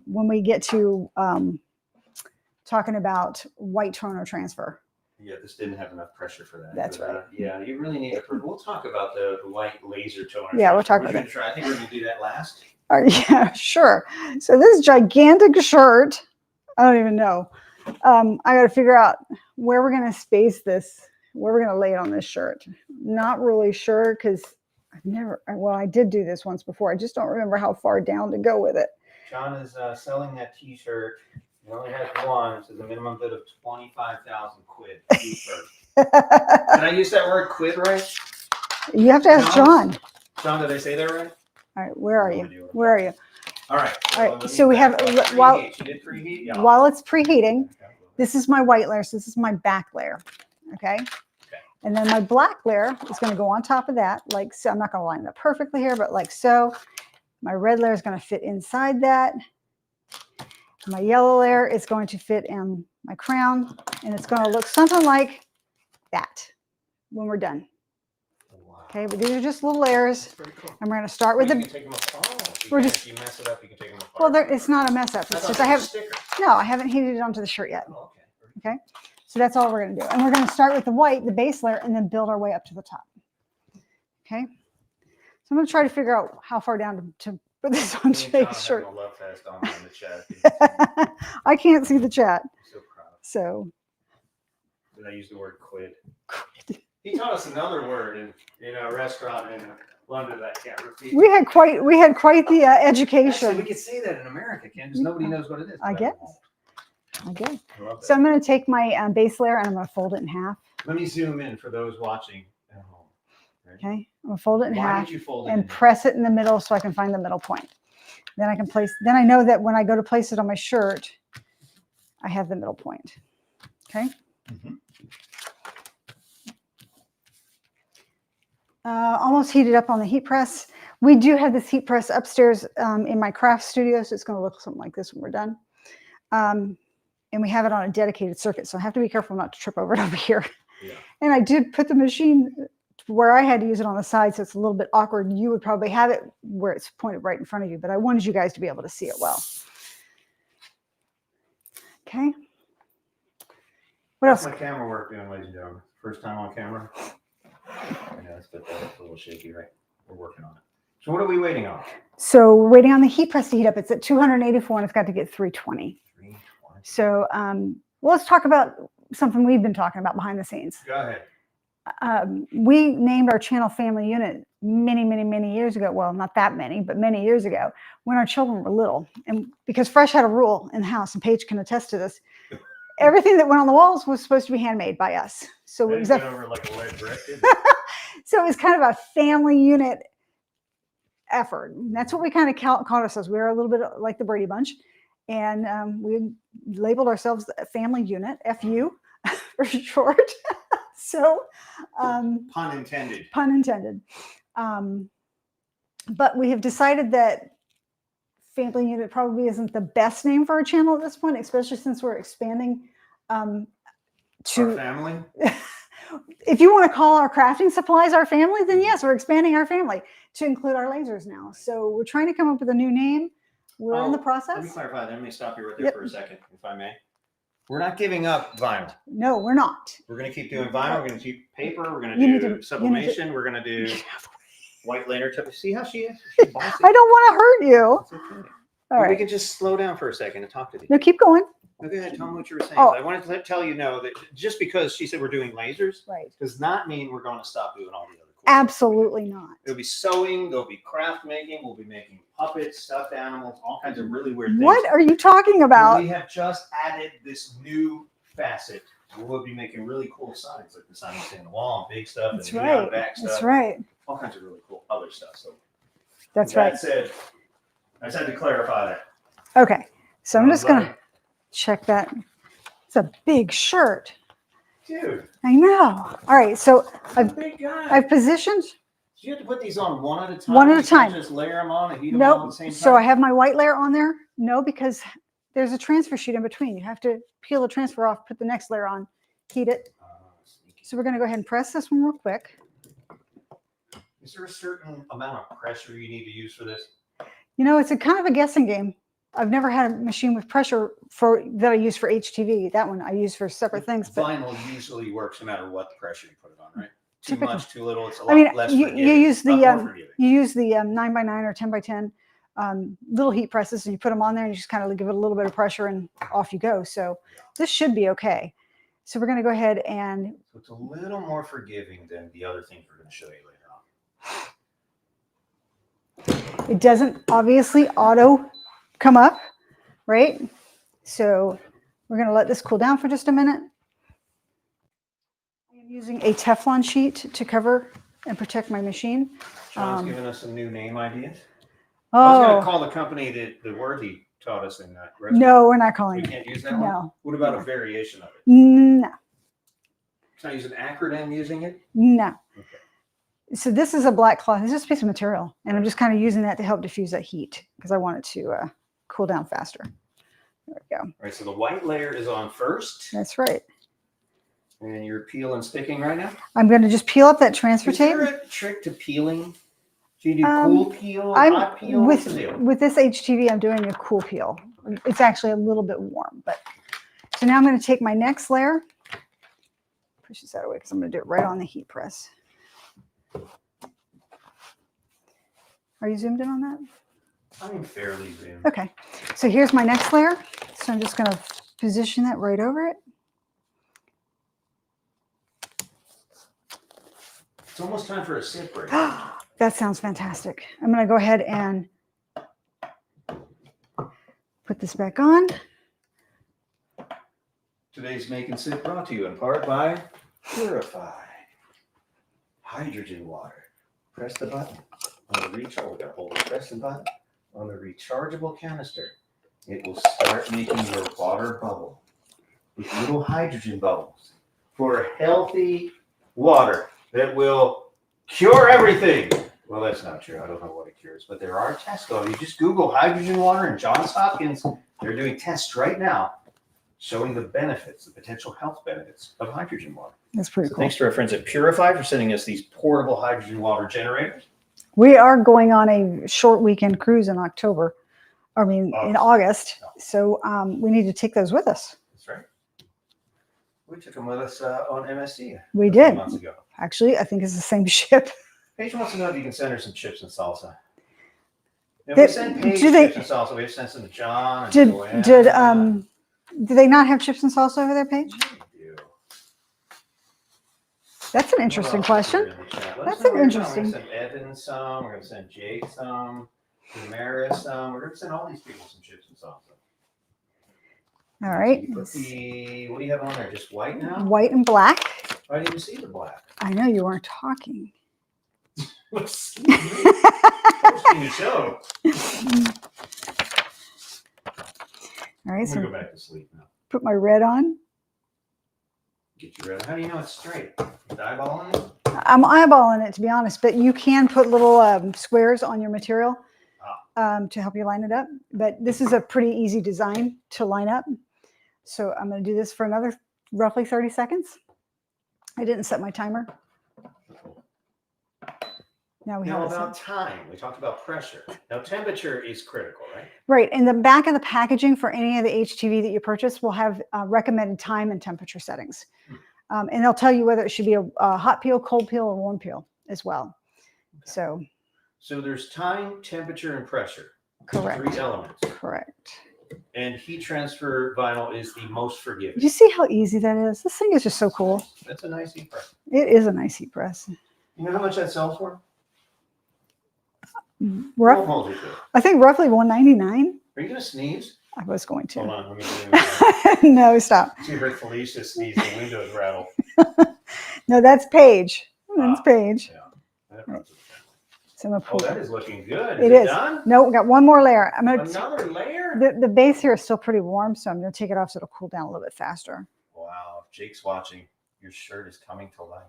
when we get to talking about white toner transfer. Yeah, this didn't have enough pressure for that. That's right. Yeah, you really need it. We'll talk about the white laser toner. Yeah, we'll talk about that. I think we're going to do that last. Yeah, sure. So this gigantic shirt, I don't even know. I got to figure out where we're going to space this, where we're going to lay it on this shirt. Not really sure because I did do this once before. I just don't remember how far down to go with it. John is selling that t-shirt. He only has one. It says a minimum bid of 25,000 quid. Did I use that word quid right? You have to ask John. John, did I say that right? All right, where are you? Where are you? All right. All right. So we have while it's preheating, this is my white layer. So this is my back layer. Okay. And then my black layer is going to go on top of that, like so. I'm not going to line it up perfectly here, but like so. My red layer is going to fit inside that. My yellow layer is going to fit in my crown, and it's going to look something like that when we're done. Okay, but these are just little layers, and we're going to start with We're just. If you mess it up, you can take them apart. Well, it's not a mess up. It's just I haven't heated it onto the shirt yet. Oh, okay, so that's all we're going to do, and we're going to start with the white, the base layer, and then build our way up to the top. Okay, so I'm going to try to figure out how far down to put this on Jake's shirt. I can't see the chat. I'm so proud. So. Did I use the word quid? He taught us another word in a restaurant in London that I can't repeat. We had quite the education. Actually, we could say that in America, Ken, because nobody knows what it is. I guess. So I'm going to take my base layer and I'm going to fold it in half. Let me zoom in for those watching at home. Ready? Okay, I'm going to fold it in half and it press it in the middle so I can find the middle point. Then I can then I know that when I go to place it on my shirt, I have the middle point. Okay. Mm-hmm. Almost heated up on the heat press. We do have this heat press upstairs in my craft studio, so it's going to look something like this when we're done. And we have it on a dedicated circuit, so I have to be careful not to trip over it over here. Yeah. And I did put the machine where I had to use it on the side, so it's a little bit awkward. You would probably have it where it's pointed right in front of you, but I wanted you guys to be able to see it well. Okay. What else? My camera work doing, ladies and gentlemen. First time on camera. I know it's a little shaky, right? We're working on it. So what are we waiting on? So we're waiting on the heat press to heat up. It's at 284 and it's got to get 320. 320. So let's talk about something we've been talking about behind the scenes. Go ahead. We named our channel Family Unit many years ago. Well, not that many, but many years ago when our children were little. And because Fresh had a rule in the house, and Paige can attest to this, everything that went on the walls was supposed to be handmade by us. So it was over like a lead brick. So it was kind of a family unit effort. And that's what we kind of called ourselves. We were a little bit like the Brady Bunch. And we labeled ourselves a Family Unit, FU for short. So pun intended. Pun intended. But we have decided that Family Unit probably isn't the best name for our channel at this point, especially since we're expanding to our family. If you want to call our crafting supplies our family, then yes, we're expanding our family to include our lasers now. So we're trying to come up with a new name. We're in the process. Let me clarify. Let me stop you right there for a second, if I may. We're not giving up vinyl. No, we're not. We're going to keep doing vinyl. We're going to keep paper. We're going You to need do to- sublimation. We're going to do Get out of the way. white liner type. See how she is? She's bossy. I don't want to hurt you. It's okay. All We right. can just slow down for a second and talk to these. No, keep going. Okay, tell me what you were saying. Oh. I wanted to tell you know that just because she said we're doing lasers Right. does not mean we're going to stop doing all the other cool Absolutely not. stuff. There'll be sewing. There'll be craft making. We'll be making puppets, stuffed animals, all kinds of really weird things. What are you talking about? We have just added this new facet. We'll be making really cool signs, like the sign that's in the wall and big stuff That's and neon right. back stuff. That's right. All kinds of really cool other stuff. So That's with right. That said, I just had to clarify that. Okay. So I'm just going to Like, check that. It's a big shirt. dude, I know. All right. So big guy. I've positioned. So you have to put these on one at a time. One at a You can't time. Just layer them on and heat them all at the Nope. same time. So I have my white layer on there. No, because there's a transfer sheet in between. You have to peel the transfer off, put the next layer on, heat it. Sneaky. So we're going to go ahead and press this one real quick. Is there a certain amount of pressure you need to use for this? You know, it's a kind of a guessing game. I've never had a machine with pressure that I use for HTV. That one I use for separate things. But Vinyl usually works no matter what the pressure you put it on, right? Too Typically. much, too little. It's a lot I mean, less you forgiving. use Lot the more forgiving. you use the 9x9 or 10x10 little heat presses, and you put them on there, and you just kind of give it a little bit of pressure, and off you go. So this should be okay. So we're going to go ahead and So it's a little more forgiving than the other things we're going to show you later on. it doesn't obviously auto come up, right? So we're going to let this cool down for just a minute. I am using a Teflon sheet to cover and protect my machine. Sean's giving us some new name ideas. I was going to Oh, call the company the word he taught us in that restaurant. no, we're not We calling it. can't use that one? No, What about a variation of it? no, Can I use an acronym using it? no. Okay. So this is a black cloth. It's just a piece of material. And I'm just kind of using that to help diffuse that heat because I want it to cool down faster. There we go. All right, so the white layer is on first, That's right. and you're peel and sticking right now? I'm going to just peel up that transfer Is tape. there a trick to peeling? Do you do Um, cool peel, hot peel? What's the deal? with this HTV, I'm doing a cool peel. It's actually a little bit warm, but so now I'm going to take my next layer, push this out of the way because I'm going to do it right on the heat press. Are you zoomed in on that? I'm fairly zoomed. Okay, so here's my next layer. So I'm just going to position that right over it. It's almost time for a sip break. That sounds fantastic. I'm going to go ahead and put this back on. Today's Make and Sip brought to you in part by Purify Hydrogen Water. Press the button on the press the button on the rechargeable canister. It will start making your water bubble with little hydrogen bubbles for healthy water that will cure everything. Well, that's not true. I don't know what it cures, but there are tests going. You just Google hydrogen water and Johns Hopkins. They're doing tests right now showing the benefits, the potential health benefits of hydrogen water. That's pretty So cool. thanks to our friends at Purify for sending us these portable hydrogen water generators. We are going on a short weekend cruise in October. I mean, in August. So we need to take those with us. That's right. We took them with us on MSC. We a few did. months ago. Actually, I think it's the same ship. Paige wants to know if you can send her some chips and salsa. If They- we send Paige do they- chips and salsa, we have to send some to John. And Did Joanne. do they not have chips and salsa over there, Paige? We do. That's an What interesting else question. is in the chat? Let That's us know an where you're from. interesting- We're going to send Evan some. We're going to send Jake some. Damaris some. We're going to send all these people some chips and salsa. All right. What do you have on there? Just white now? White and black. I didn't even see the black. I know you weren't talking. What's hosting the show? All right, I'm so going to go back to sleep now. put my red on. Get you ready. How do you know it's straight? You eyeballing it? I'm eyeballing it, to be honest, but you can put little squares on your material to help you line it up. But this is a pretty easy design to line up. So I'm going to do this for another roughly 30 seconds. I didn't set my timer. Now we Now have about time. We talked about pressure. Now temperature is critical, right? right. In the back of the packaging for any of the HTV that you purchase will have recommended time and temperature settings. And they'll tell you whether it should be a hot peel, cold peel, or warm peel as well. Okay. So there's time, temperature, and pressure. Correct. 3 elements. Correct. And heat transfer vinyl is the most forgiving. Do you see how easy that is? This thing is just so cool. That's a nice heat press. It is a nice heat press. You know how much that sells for? I think roughly $199. Are you going to sneeze? I was going to. Hold on, let me do it. No, stop. See, heard Felicia sneeze, the windows rattle. No, that's Paige. That's Paige. Yeah. Right. So Oh, that is looking good. It Is is. done? No, we got one more layer. I'm gonna Another layer? the base here is still pretty warm, so I'm gonna take it off so it'll cool down a little bit faster. Wow, if Jake's watching, your shirt is coming to life.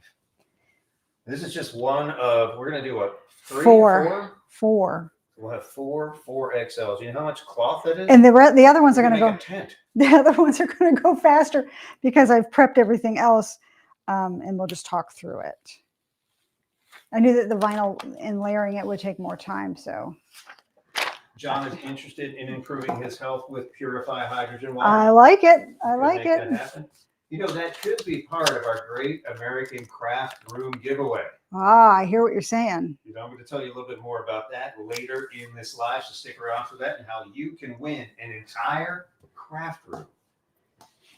This is just one of, we're going to do what? 3, 4? 4. We'll have 4 4XLs. You know how much cloth that is? And the other ones are going to make go. a tent. The other ones are going to go faster because I've prepped everything else, and we'll just talk through it. I knew that the vinyl and layering it would take more time, so. John is interested in improving his health with Purify Hydrogen Water. I like it. I Could like make it. that happen. You know, that could be part of our Great American Craft Room giveaway. Ah, I hear what you're saying. You know, I'm going to tell you a little bit more about that later in this live, so stick around for that and how you can win an entire craft room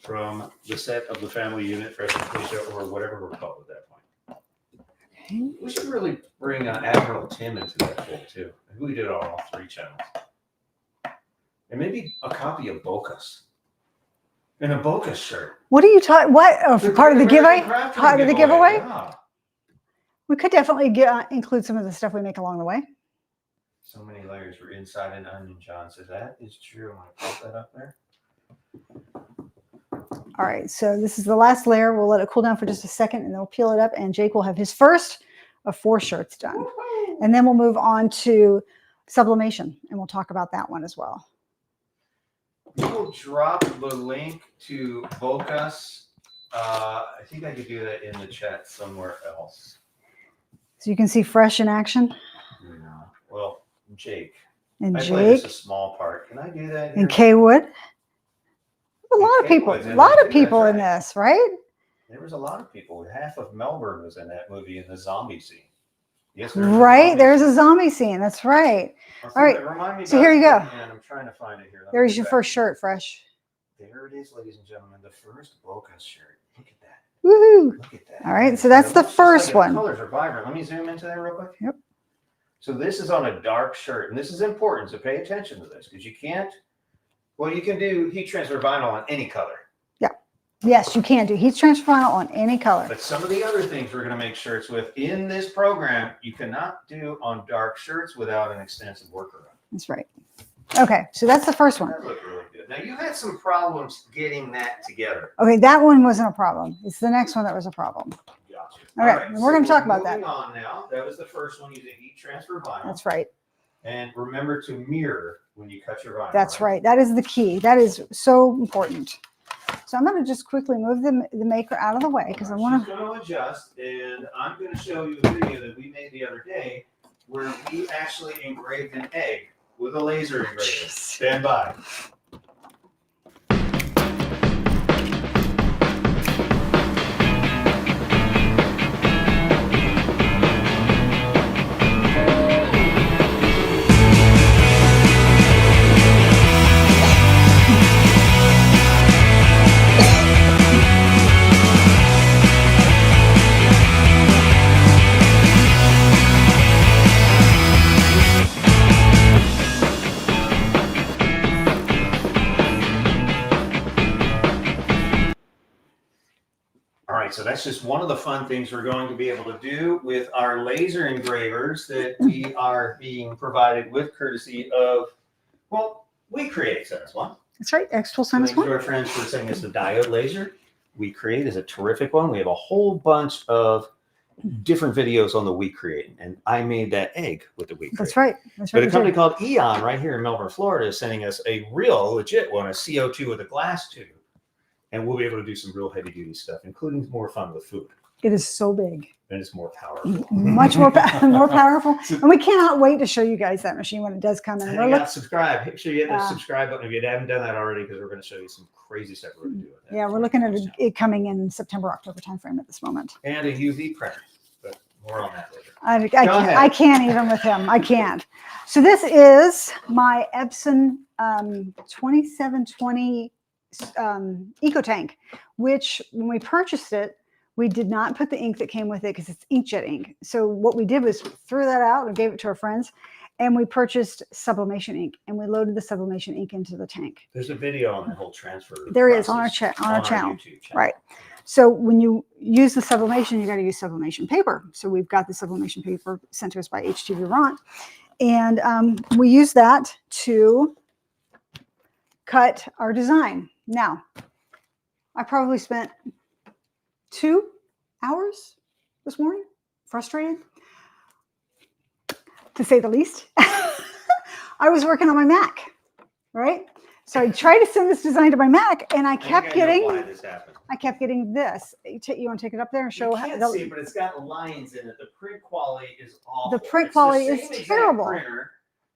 from the set of the family unit, Fresh and Felicia, or whatever we're called at that point. Okay. We should really bring Admiral Tim into that fold too. Maybe we did it on all 3 channels. And maybe a copy of Bocas. And a Bocas shirt. What are you talking? What? Oh, The part of the Great giveaway? American Craft Room Part of the giveaway? Yeah. We could definitely include some of the stuff we make along the way. So many layers were inside an onion, John says. That is true. I'm going to put that up there. All right, so this is the last layer. We'll let it cool down for just a second, and then we'll peel it up, and Jake will have his first of 4 shirts done. Woo-hoo! And then we'll move on to sublimation, and we'll talk about that one as well. We will drop the link to Bocas. I think I could do that in the chat somewhere else. So you can see Fresh in action. Yeah. Well, Jake. And I play Jake. just a small part. Can I do that here? And Kay Wood. A lot of Kay people. Wood's A in lot there of too, people that's in right. this, right? There was a lot of people. Half of Melbourne was in that movie in the zombie scene. Yes, Right. There's a zombie scene. That's right. All right. Remind me So about here you it go. again. I'm trying to find it here. Let me There's get your back first to it. shirt, Fresh. There it is, ladies and gentlemen. The first Bocas shirt. Look at that. Woohoo! Look at that. All right, so that's It the looks just first like one. The colors are vibrant. Let me zoom into that real quick. Yep. So this is on a dark shirt, and this is important, so pay attention to this, because you can't, well, you can do heat transfer vinyl on any color. Yes, you can do heat transfer vinyl on any color. But some of the other things we're going to make shirts with in this program, you cannot do on dark shirts without an extensive workaround. That's right. Okay, so that's the first one. That looked really good. Now, you had some problems getting that together. Okay, that one wasn't a problem. It's the next one that was a problem. Gotcha. All right, we're going to talk about that. Moving on now. That was the first one using heat transfer vinyl. That's right. And remember to mirror when you cut your vinyl. That's right. That is the key. That is so important. So I'm going to just quickly move the maker out of the way because I want She's going to adjust, and I'm going to show you a video that we made the other day where we actually engraved an egg with a laser engraver. Stand by. So that's just one of the fun things we're going to be able to do with our laser engravers that we are being provided with courtesy of, well, We Create sent us one. That's right. X-Tool So sent us thanks to one. our friends for sending us the diode laser. We Create is a terrific one. We have a whole bunch of different videos on the We Create, and I made that egg with the We Create. That's right. That's right. But a we company did. called Eon right here in Melbourne, Florida is sending us a real legit one, a CO2 with a glass tube. And we'll be able to do some real heavy duty stuff, including more fun with food. It is so big. And it's more powerful. Much more, more powerful. And we cannot wait to show you guys that machine when it does come in. And you got to subscribe. Make sure you hit the subscribe button if you haven't done that already, because we're going to show you some crazy stuff we're going to do with that. Yeah, we're looking at it coming in September, October timeframe at this moment. And a UV printer, but more on that later. I can't even with him. I can't. So this is my Epson 2720 Eco Tank, which when we purchased it, we did not put the ink that came with it because it's inkjet ink. So what we did was threw that out and gave it to our friends, and we purchased sublimation ink, and we loaded the sublimation ink into the tank. There's a video on the whole transfer. There is on our channel, YouTube channel. Right. So when you use the sublimation, you got to use sublimation paper. So we've got the sublimation paper sent to us by HTVRONT, and we use that to cut our design. Now, I probably spent 2 hours this morning, frustrated, to say the least. I was working on my Mac, right? So I tried to send this design to my Mac, and I kept getting this. You want to take it up there and show how? You can't see, but it's got lines in it. The print quality is awful. The print quality is terrible. Printer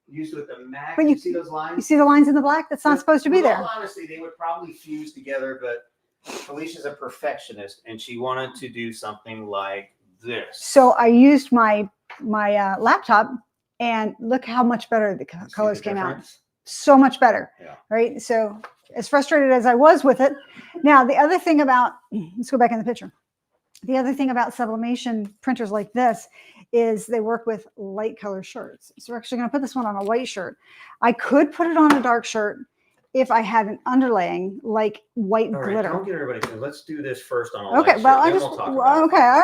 used with the Mac. But you see those lines? You see the lines in the black? That's not supposed to be there. Honestly, they would probably fuse together, but Felicia's a perfectionist, and she wanted to do something like this. So I used my laptop, and look how much better the colors came out. So much better, right? So as frustrated as I was with it. Now, the other thing about, let's go back in the picture. The other thing about sublimation printers like this is they work with light color shirts. So we're actually going to put this one on a white shirt. I could put it on a dark shirt if I had an underlaying like white glitter. Don't get everybody. Let's do this first on a light shirt. Well, okay.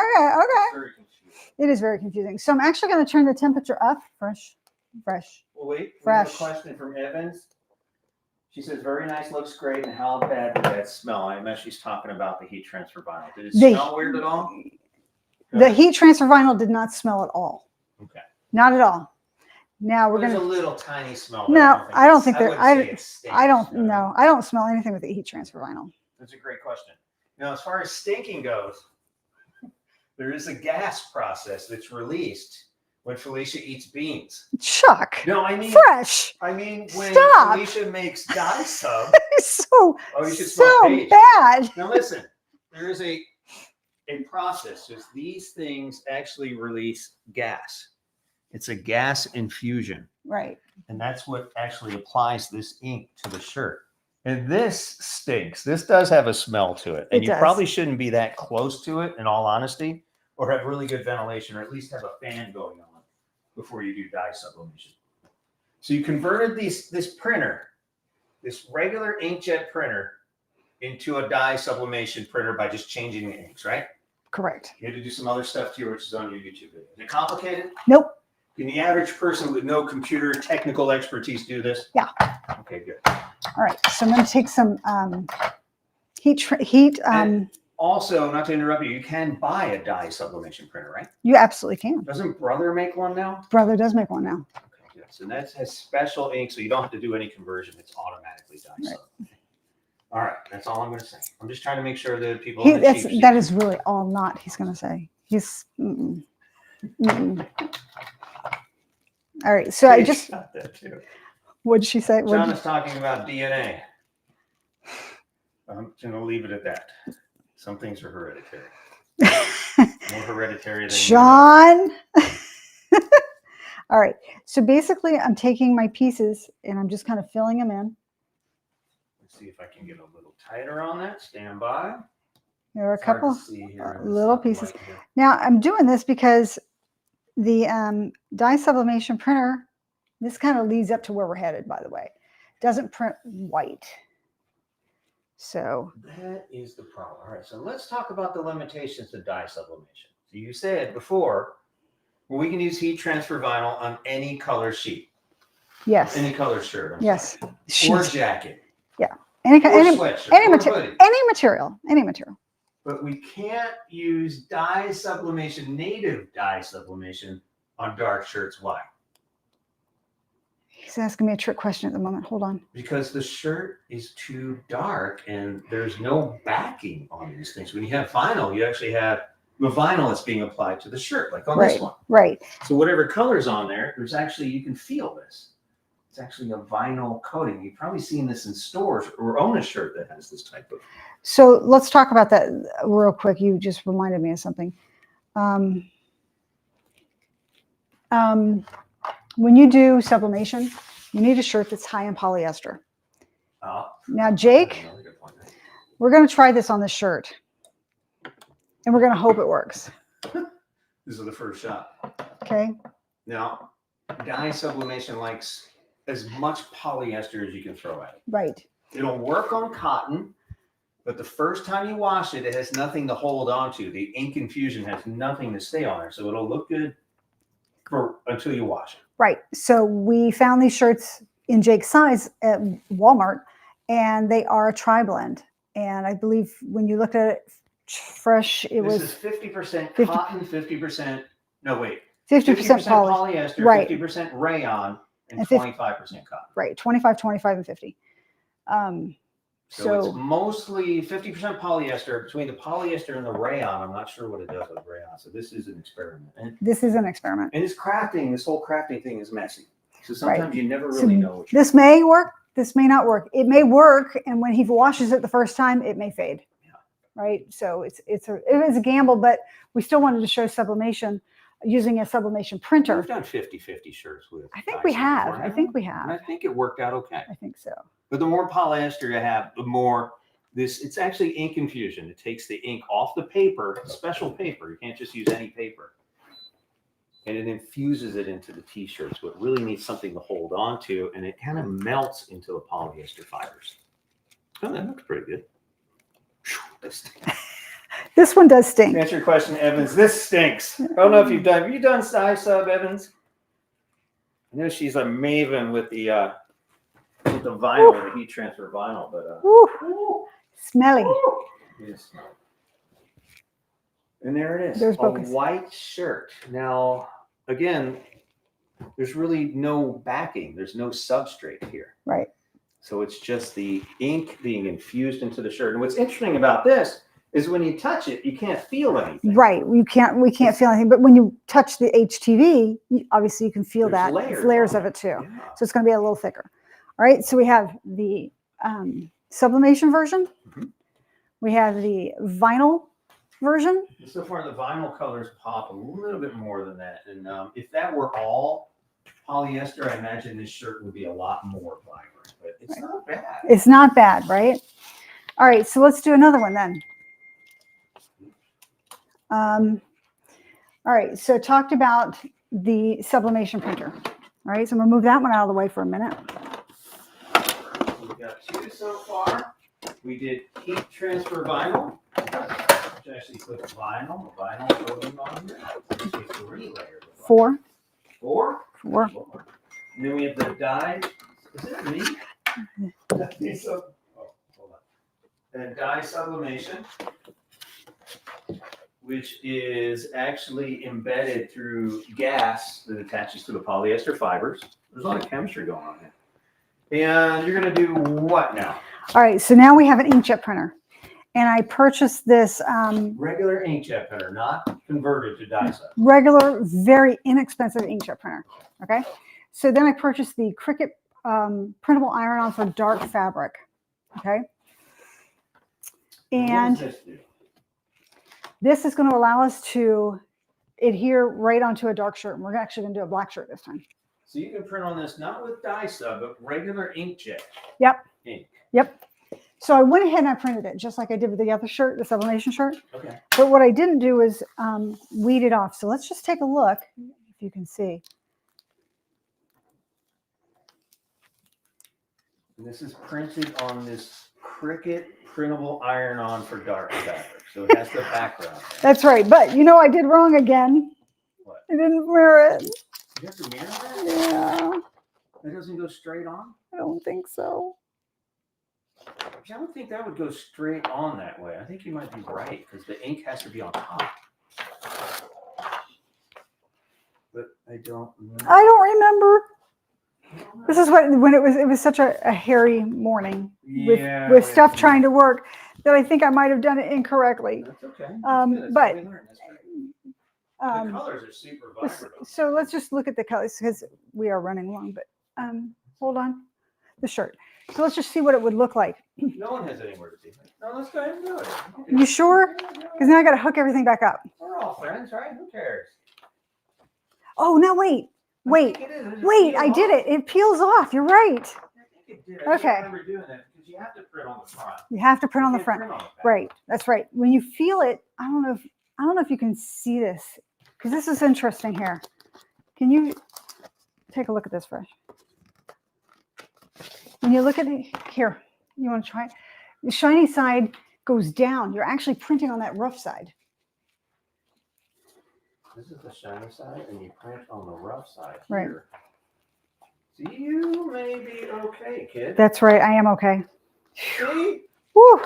It is very confusing. So I'm actually going to turn the temperature up. Fresh. Well, wait. Fresh. We have a question from Evans. She says, "Very nice, looks great. And how bad did that smell?" I imagine she's talking about the heat transfer vinyl. Did it smell weird at all? The heat transfer vinyl did not smell at all. Okay. Not at all. Now we're There's going a little tiny smell. No, I don't think that. I don't know. I don't smell anything with the heat transfer vinyl. That's a great question. Now, as far as stinking goes, there is a gas process that's released when Felicia eats beans. Chuck. No, I mean fresh. I mean when Stop. Felicia makes dye sub. so you should smell page. Bad. Now listen, there is a process. Just these things actually release gas. It's a gas infusion. Right. And that's what actually applies this ink to the shirt. And this stinks. This does have a smell to it. And you probably shouldn't be that close to it, in all honesty, or have really good ventilation, or at least have a fan going on before you do dye sublimation. So you converted this printer, this regular inkjet printer, into a dye sublimation printer by just changing the inks, right? Correct. You had to do some other stuff too, which is on your YouTube video. Is it complicated? Nope. Can the average person with no computer technical expertise do this? Yeah. Okay, good. All right. So I'm going to take some heat. Also, not to interrupt you, you can buy a dye sublimation printer, right? You absolutely can. Doesn't Brother make one now? Brother does make one now. Okay, yes. And that has special ink, so you don't have to do any conversion. It's automatically dye sub. All right. That's all I'm going to say. I'm just trying to make sure that people. That is really all not he's going to say. He's. All right, so I just. What did she say? John is talking about DNA. I'm going to leave it at that. Some things are hereditary. More hereditary than John. All right, so basically, I'm taking my pieces and I'm just kind of filling them in. Let's see if I can get a little tighter on that. Stand by. There are a couple little pieces. Now I'm doing this because the dye sublimation printer, this kind of leads up to where we're headed, by the way. Doesn't print white. So that is the problem. All right, so let's talk about the limitations of dye sublimation. So you said before, well, we can use heat transfer vinyl on any color sheet. Yes. Any color shirt. Yes. Or jacket. Yeah. Any material. But we can't use dye sublimation, native dye sublimation on dark shirts. Why? He's asking me a trick question at the moment. Hold on. Because the shirt is too dark and there's no backing on these things. When you have vinyl, you actually have the vinyl that's being applied to the shirt, like on Right. this one. Right. So whatever color's on there, there's actually, you can feel this. It's actually a vinyl coating. You've probably seen this in stores or own a shirt that has this type of. So let's talk about that real quick. You just reminded me of something. When you do sublimation, you need a shirt that's high in polyester. Now, Jake, we're going to try this on the shirt, and we're going to hope it works. This is the first shot. Okay. Now, dye sublimation likes as much polyester as you can throw at it. Right. It'll work on cotton, but the first time you wash it, it has nothing to hold on to. The ink infusion has nothing to stay on there, so it'll look good until you wash it. Right. So we found these shirts in Jake's size at Walmart, and they are a tri-blend. And I believe when you looked at it fresh, it was 50% cotton, 50%. No, wait. 50% polyester, right. 50% rayon, and 25% cotton. Right. 25, 25, and 50. So it's mostly 50% polyester. Between the polyester and the rayon, I'm not sure what it does with rayon. So this is an experiment. And this is an experiment. And this whole crafting thing is messy. So sometimes you never really know. This may work. This may not work. It may work, and when he washes it the first time, it may fade. Yeah. Right. So it was a gamble, but we still wanted to show sublimation using a sublimation printer. We've done 50-50 shirts with. I think we have. And I think it worked out okay. I think so. But the more polyester you have, the more it's actually ink infusion. It takes the ink off the paper, special paper. You can't just use any paper. And it infuses it into the t-shirt. So it really needs something to hold on to, and it kind of melts into the polyester fibers. Oh, that looks pretty good. This one does stink. To answer your question, Evans, this stinks. I don't know if have you done dye sub, Evans? I know she's a maven with the vinyl, the heat transfer vinyl, but smelly. Yes. And there it is. There's a white shirt. Now, again, there's really no backing. There's no substrate here. Right. So it's just the ink being infused into the shirt. And what's interesting about this is when you touch it, you can't feel anything. Right. We can't feel anything. But when you touch the HTV, obviously you can feel that. There's layers of it too. Yeah. So it's going to be a little thicker. All right. So we have the sublimation version. Mm-hmm. We have the vinyl version. So far, the vinyl colors pop a little bit more than that. And if that were all polyester, I imagine this shirt would be a lot more vibrant. But it's not bad. It's not bad, right? All right. So let's do another one then. All right. So talked about the sublimation printer. All right. So I'm going to move that one out of the way for a minute. We've got two so far. We did heat transfer vinyl. Which actually put vinyl coating on here. 3 layers. Four. And then we have the dye. Is it me? Hold on. And dye sublimation, which is actually embedded through gas that attaches to the polyester fibers. There's a lot of chemistry going on here. And you're going to do what now? All right. So now we have an inkjet printer. And I purchased this regular inkjet printer, not converted to dye sub. Regular, very inexpensive inkjet printer. Okay. So then I purchased the Cricut printable iron-on for dark fabric. Okay. And what does this do? This is going to allow us to adhere right onto a dark shirt. And we're actually going to do a black shirt this time. So you can print on this not with dye sub, but regular inkjet. Yep. Ink. Yep. So I went ahead and I printed it just like I did with the other shirt, the sublimation shirt. Okay. But what I didn't do is weed it off. So let's just take a look if you can see. And this is printed on this Cricut printable iron-on for dark fabric. So it has the background. That's right. But you know, I did wrong again. What? I didn't mirror it. You have to mirror that? Yeah. That doesn't go straight on? I don't think so. I don't think that would go straight on that way. I think you might be right because the ink has to be on top. But I don't remember. I don't remember. This is when it was such a hairy morning with stuff trying to work that I think I might have done it incorrectly. That's okay. That's Um, good. That's but, what we learned. That's great. The Um, colors are super vibrant. so let's just look at the colors because we are running long, but hold on. The shirt. So let's just see what it would look like. No one has anywhere to be. No, let's go ahead and do it. You sure? Because now I got to hook everything back up. We're all friends, right? Who cares? Oh, no, wait. I did it. It peels off. You're right. I think it did. Okay. I remember doing that because you have to print on the front. You have to print on the can't front. print on the back. Right. That's right. When you feel it, I don't know if you can see this because this is interesting here. Can you take a look at this, Fresh? When you look at it here, you want to try it? The shiny side goes down. You're actually printing on that rough side. This is the shiny side, and you print on the rough side Right. here. So you may be okay, kid. That's right. I am okay. See? Woo!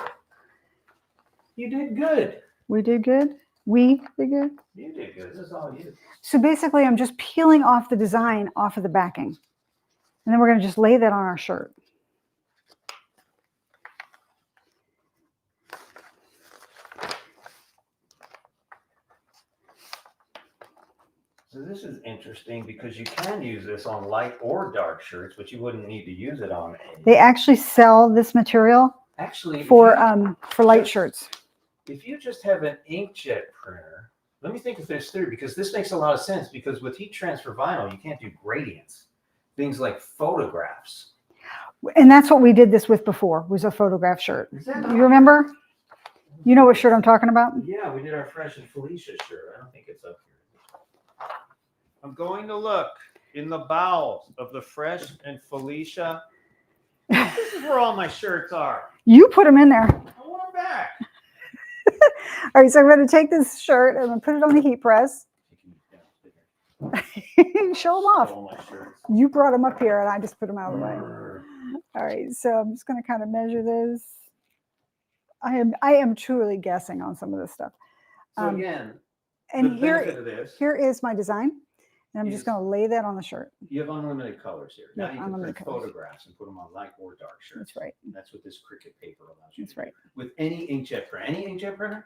You did good. We did good. We did good. You did good. This is all you. So basically, I'm just peeling off the design off of the backing. And then we're going to just lay that on our shirt. So this is interesting because you can use this on light or dark shirts, but you wouldn't need to use it on They actually sell this material actually for light shirts. If you just have an inkjet printer, let me think of this through because this makes a lot of sense because with heat transfer vinyl, you can't do gradients. Things like photographs. And that's what we did this with before, was a photograph shirt. You remember? You know what shirt I'm talking about? Yeah, we did our Fresh and Felicia shirt. I don't think it's up here. I'm going to look in the bowels of the Fresh and Felicia. This is where all my shirts are. You put them in there. I want them back. All right, so I'm going to take this shirt and I'm going to put it on the heat press. Show them off. All my shirts. You brought them up here and I just put them out of the way. All right, so I'm just going to kind of measure this. I am truly guessing on some of this stuff. So again, and the benefit of this, here is my design. And I'm just is- going to lay that on the shirt. you have unlimited colors here. Now Yeah, you can unlimited print colors. photographs and put them on light or dark shirts. That's right. And that's what this Cricut paper allows you That's to do. right. With any inkjet printer. Any inkjet printer?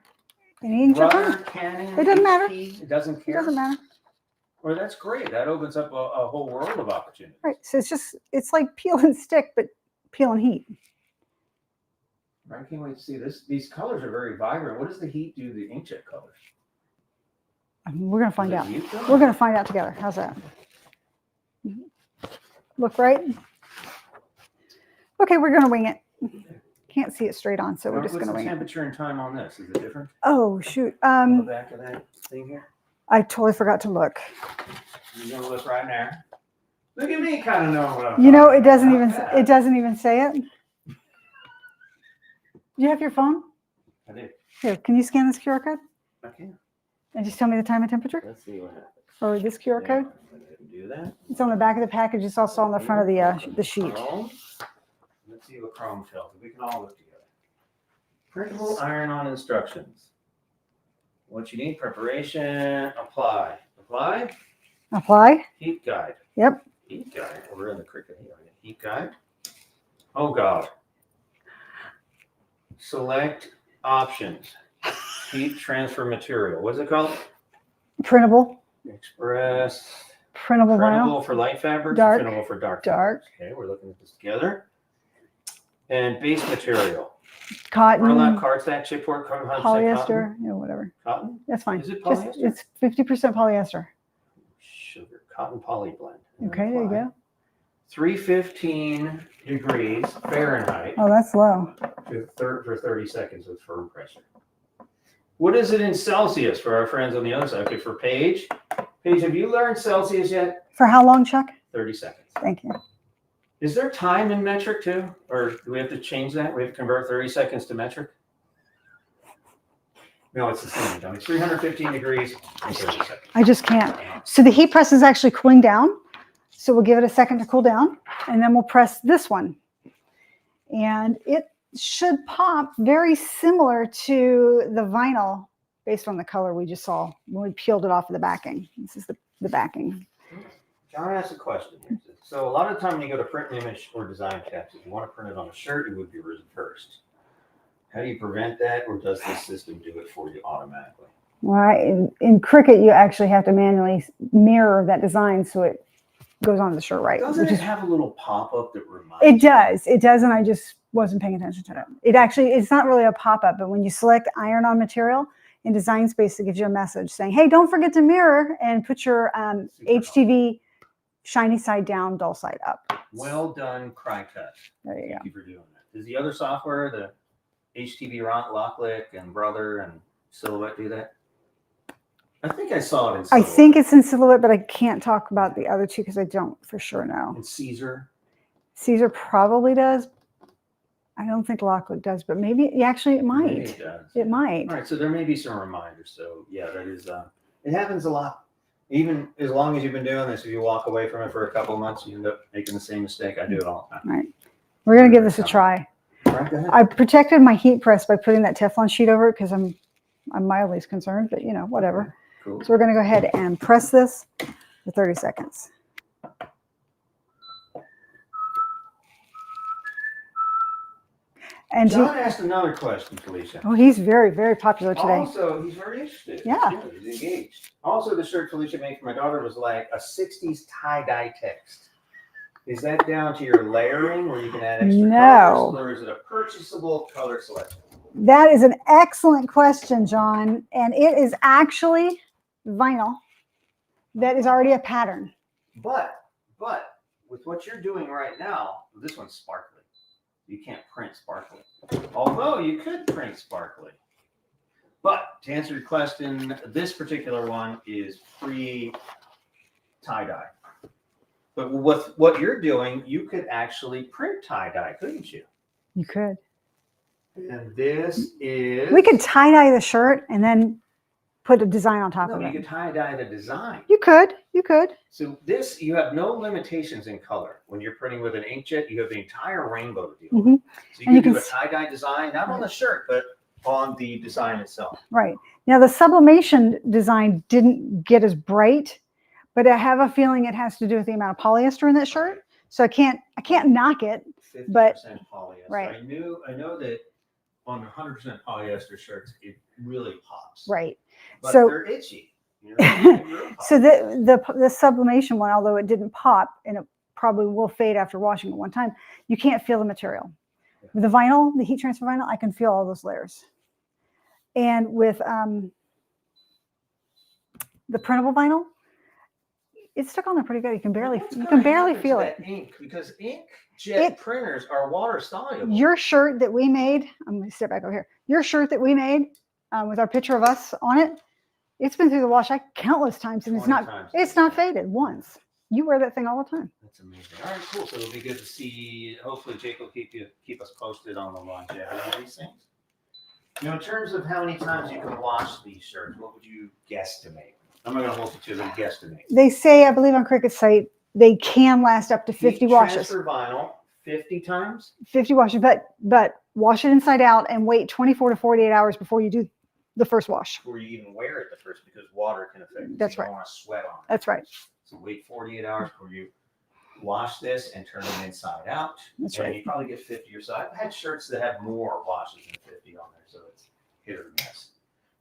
Any inkjet Brother, printer? Canon, It doesn't matter. HP, it doesn't It care. doesn't matter. Well, that's great. That opens up a whole world of opportunities. Right. So it's like peel and stick, but peel and heat. I can't wait to see this. These colors are very vibrant. What does the heat do to the inkjet colors? We're going to find Does out. it mute them? We're going to find out together. How's that? Look right. Okay, we're going to wing it. Can't see it straight on, so we're just What's going to the wing it. temperature and time on this? Is it different? Oh, shoot. On the back of that thing here? I totally forgot to look. You're gonna look right now. Look at me, kind of knowing what I'm You know, talking it doesn't about. even Not bad. it doesn't even say it. Do you have your phone? I do. Here, can you scan this QR code Okay. and just tell me the time and temperature? Let's see what happens. Or this QR Yeah, code? go ahead and do that. It's on the back of the package. It's also on the front of the sheet. Chrome. Let's see what Chrome tells us. We can all look together. Printable iron-on instructions. What you need: preparation, apply. Apply. Apply. Heat guide. Yep. Heat guide. We're in the Cricut here. Heat guide. Oh God. Select options. Heat transfer material. What's it called? Printable. Express. Printable vinyl. Printable for light fabrics. Dark. Printable for dark. Dark. fabrics. Okay, we're looking at this together. And base material. Cotton. Burlap, cardstock, chipboard, 100% Polyester. You know, whatever. Cotton. That's fine. Is it Just, polyester? it's 50% polyester. Sugar. Cotton poly blend. And Okay, there you apply. go. 315 degrees Fahrenheit Oh, that's low. for 30 seconds with firm pressure. What is it in Celsius for our friends on the other side? Okay, for Paige. Paige, have you learned Celsius yet? For how long, Chuck? 30 seconds. Thank you. Is there time in metric too? Or do we have to change that? We have to convert 30 seconds to metric? No, it's the same. It's 315 degrees and 30 seconds. I just can't. So the heat press is actually cooling down. So we'll give it a second to cool down and then we'll press this one. And it should pop very similar to the vinyl based on the color we just saw when we peeled it off of the backing. This is the backing. John asked a question here. So a lot of the time when you go to print an image or design text, if you want to print it on a shirt, it would be reversed. How do you prevent that, or does the system do it for you automatically? Well, in Cricut, you actually have to manually mirror that design so it goes on the shirt right. Doesn't it have a little pop-up that reminds you? It does, and I just wasn't paying attention to it. It's not really a pop-up, but when you select iron on material in Design Space, it gives you a message saying, hey, don't forget to mirror and put your HTV shiny side down, dull side up. Well done, Cricut. There you go. Thank you for doing that. Does the other software, the HTVRONT, Locklick, and Brother, and Silhouette do that? I think I saw it in I Silhouette. think it's in Silhouette, but I can't talk about the other two because I don't for sure know. And Caesar? Caesar probably does. I don't think Locklick does, but maybe actually it might. Maybe it does. It might. All right, so there may be some reminders. So yeah, that is, it happens a lot. Even as long as you've been doing this, if you walk away from it for a couple of months, you end up making the same mistake. I do it all the time. All right. We're going to give this a try. All right, go ahead. I protected my heat press by putting that Teflon sheet over it because I'm mildly concerned, but whatever. Cool. So we're going to go ahead and press this for 30 seconds. And John asked another question, Felicia. oh, he's very, very popular today. Also, he's very interested. Yeah. He's engaged. Also, the shirt Felicia made for my daughter was like a 60s tie-dye text. Is that down to your layering where you can add extra colors, or is it a purchasable color selection? That is an excellent question, John. And it is actually vinyl that is already a pattern. But with what you're doing right now, this one's sparkly. You can't print sparkly. Although you could print sparkly. But to answer your question, this particular one is free tie-dye. But with what you're doing, you could actually print tie-dye, couldn't you? You could. And this is... We could tie-dye the shirt and then put a design on top of you it. could tie-dye the design. You could. So this, you have no limitations in color. When you're printing with an inkjet, you have the entire rainbow to deal with. So you can do a tie-dye design, not on the shirt, but on the design itself. Right. Now the sublimation design didn't get as bright, but I have a feeling it has to do with the amount of polyester in that shirt. So I can't knock it. 50% But- polyester. right. I know that on 100% polyester shirts, it really pops. Right. But So- they're itchy. Real So the sublimation one, although it didn't pop and it probably will fade after washing it one time, you can't feel the material. With the vinyl, the heat transfer vinyl, I can feel all those layers. And with the printable vinyl, it's stuck on there pretty good. You can barely feel it. Ink, because inkjet printers are water soluble. Your shirt that we made, I'm going to step back over here. Your shirt that we made with our picture of us on it, it's been through the wash countless times, and it's not faded once. You wear that thing all the time. That's amazing. All right, cool. So it'll be good to see. Hopefully, Jake will keep us posted on the longevity of these things. In terms of how many times you can wash these shirts, what would you guesstimate? I'm not going to hold you to the guesstimate. They say, I believe on Cricut's site, they can last up to 50 washes. Transfer vinyl 50 times. 50 washes, but wash it inside out and wait 24 to 48 hours before you do the first wash. Before you even wear it the first, because water can affect it. That's so you right. don't want to sweat on it. That's right. So wait 48 hours before you wash this and turn them inside out. That's and right. you probably get 50 or so. I've had shirts that have more washes than 50 on there, so it's hit or miss.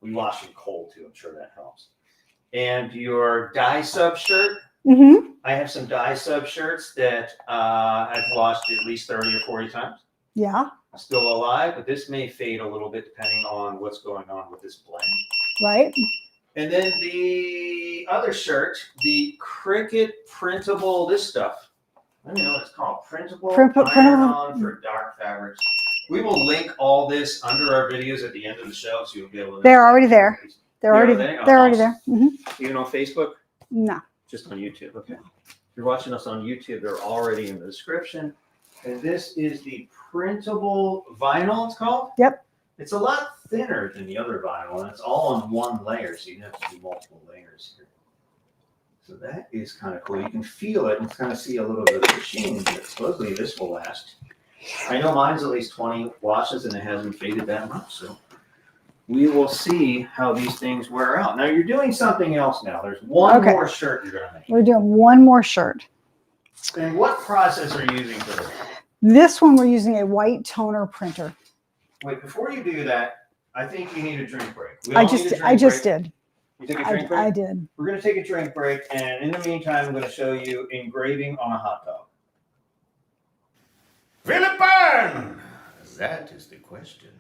We wash them cold too. I'm sure that helps. And your dye sub shirt, Mm-hmm. I have some dye sub shirts that I've washed at least 30 or 40 times. Yeah. Still alive, but this may fade a little bit depending on what's going on with this blend. Right. And then the other shirt, the Cricut printable, this stuff. I don't know what it's called. Printable iron-on for dark fabrics. We will link all this under our videos at the end of the show, so you'll be able to. They're already there. They're already awesome. there. Mm-hmm. Even on Facebook? No. Just on YouTube. Okay. If you're watching us on YouTube, they're already in the description. And this is the printable vinyl, it's called? Yep. It's a lot thinner than the other vinyl, and it's all on one layer, so you don't have to do multiple layers here. So that is kind of cool. You can feel it and kind of see a little bit of the sheen, but supposedly this will last. I know mine's at least 20 washes, and it hasn't faded that much, so we will see how these things wear out. Now, you're doing something else now. There's one more shirt you're going to make. We're doing one more shirt. And what process are you using for this? This one, we're using a white toner printer. Wait, before you do that, I think you need a drink break. I just did. You took a drink break? I did. We're going to take a drink break, and in the meantime, I'm going to show you engraving on a hot dog. Will it burn? That is the question.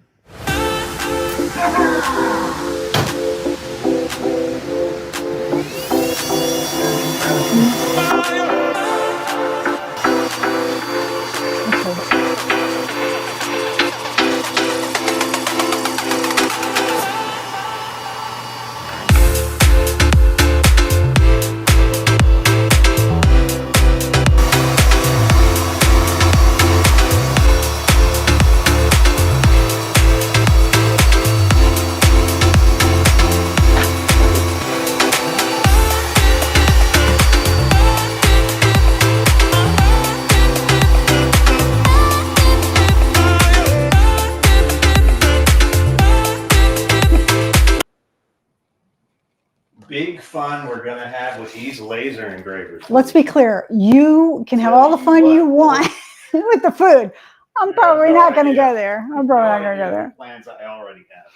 Big fun we're going to have with these laser engravers. Let's be clear. You can have all the fun you want with the food. I'm probably not going to go there. I'm probably not going to go there. Plans I already have.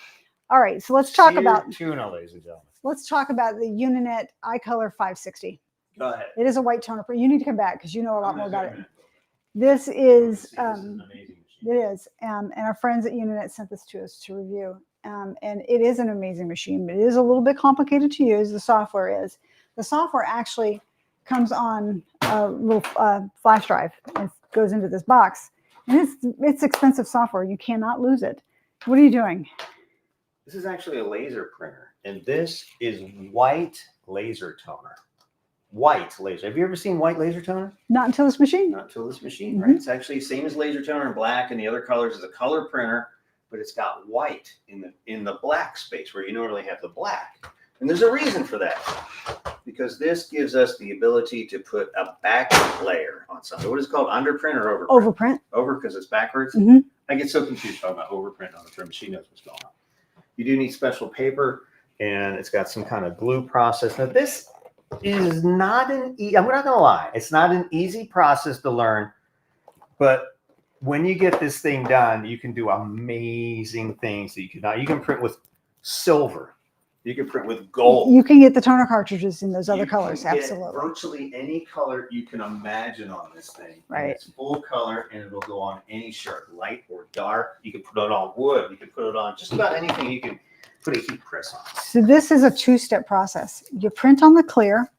All right. So let's talk about tuna, ladies and gentlemen. Let's talk about the Uninet iColor 560. Go ahead. It is a white toner. You need to come back because you know a lot more about it. This is an amazing machine. It is, and our friends at Uninet sent this to us to review. And it is an amazing machine, but it is a little bit complicated to use. The software is. The software actually comes on a little flash drive and goes into this box. And it's expensive software. You cannot lose it. What are you doing? This is actually a laser printer, and this is white laser toner. White laser. Have you ever seen white laser toner? Not until this machine. Not until this machine, right? It's actually the same as laser toner in black, and the other colors is a color printer, but it's got white in the black space where you normally have the black. And there's a reason for that, because this gives us the ability to put a back layer on something. What is it called? Underprint or overprint? Overprint. Over because it's backwards. I get so confused talking about overprint on the term. Machine knows what's going on. You do need special paper, and it's got some kind of glue process. Now this is not I'm not gonna lie, it's not an easy process to learn, but when you get this thing done, you can do amazing things that you can print with silver. You can print with gold. You can get the toner cartridges in those other colors. Absolutely. Virtually any color you can imagine on this thing. Right. And it's full color, and it'll go on any shirt, light or dark. You can put it on wood. You can put it on just about anything you can put a heat press on. So this is a two-step process. You print on the clear,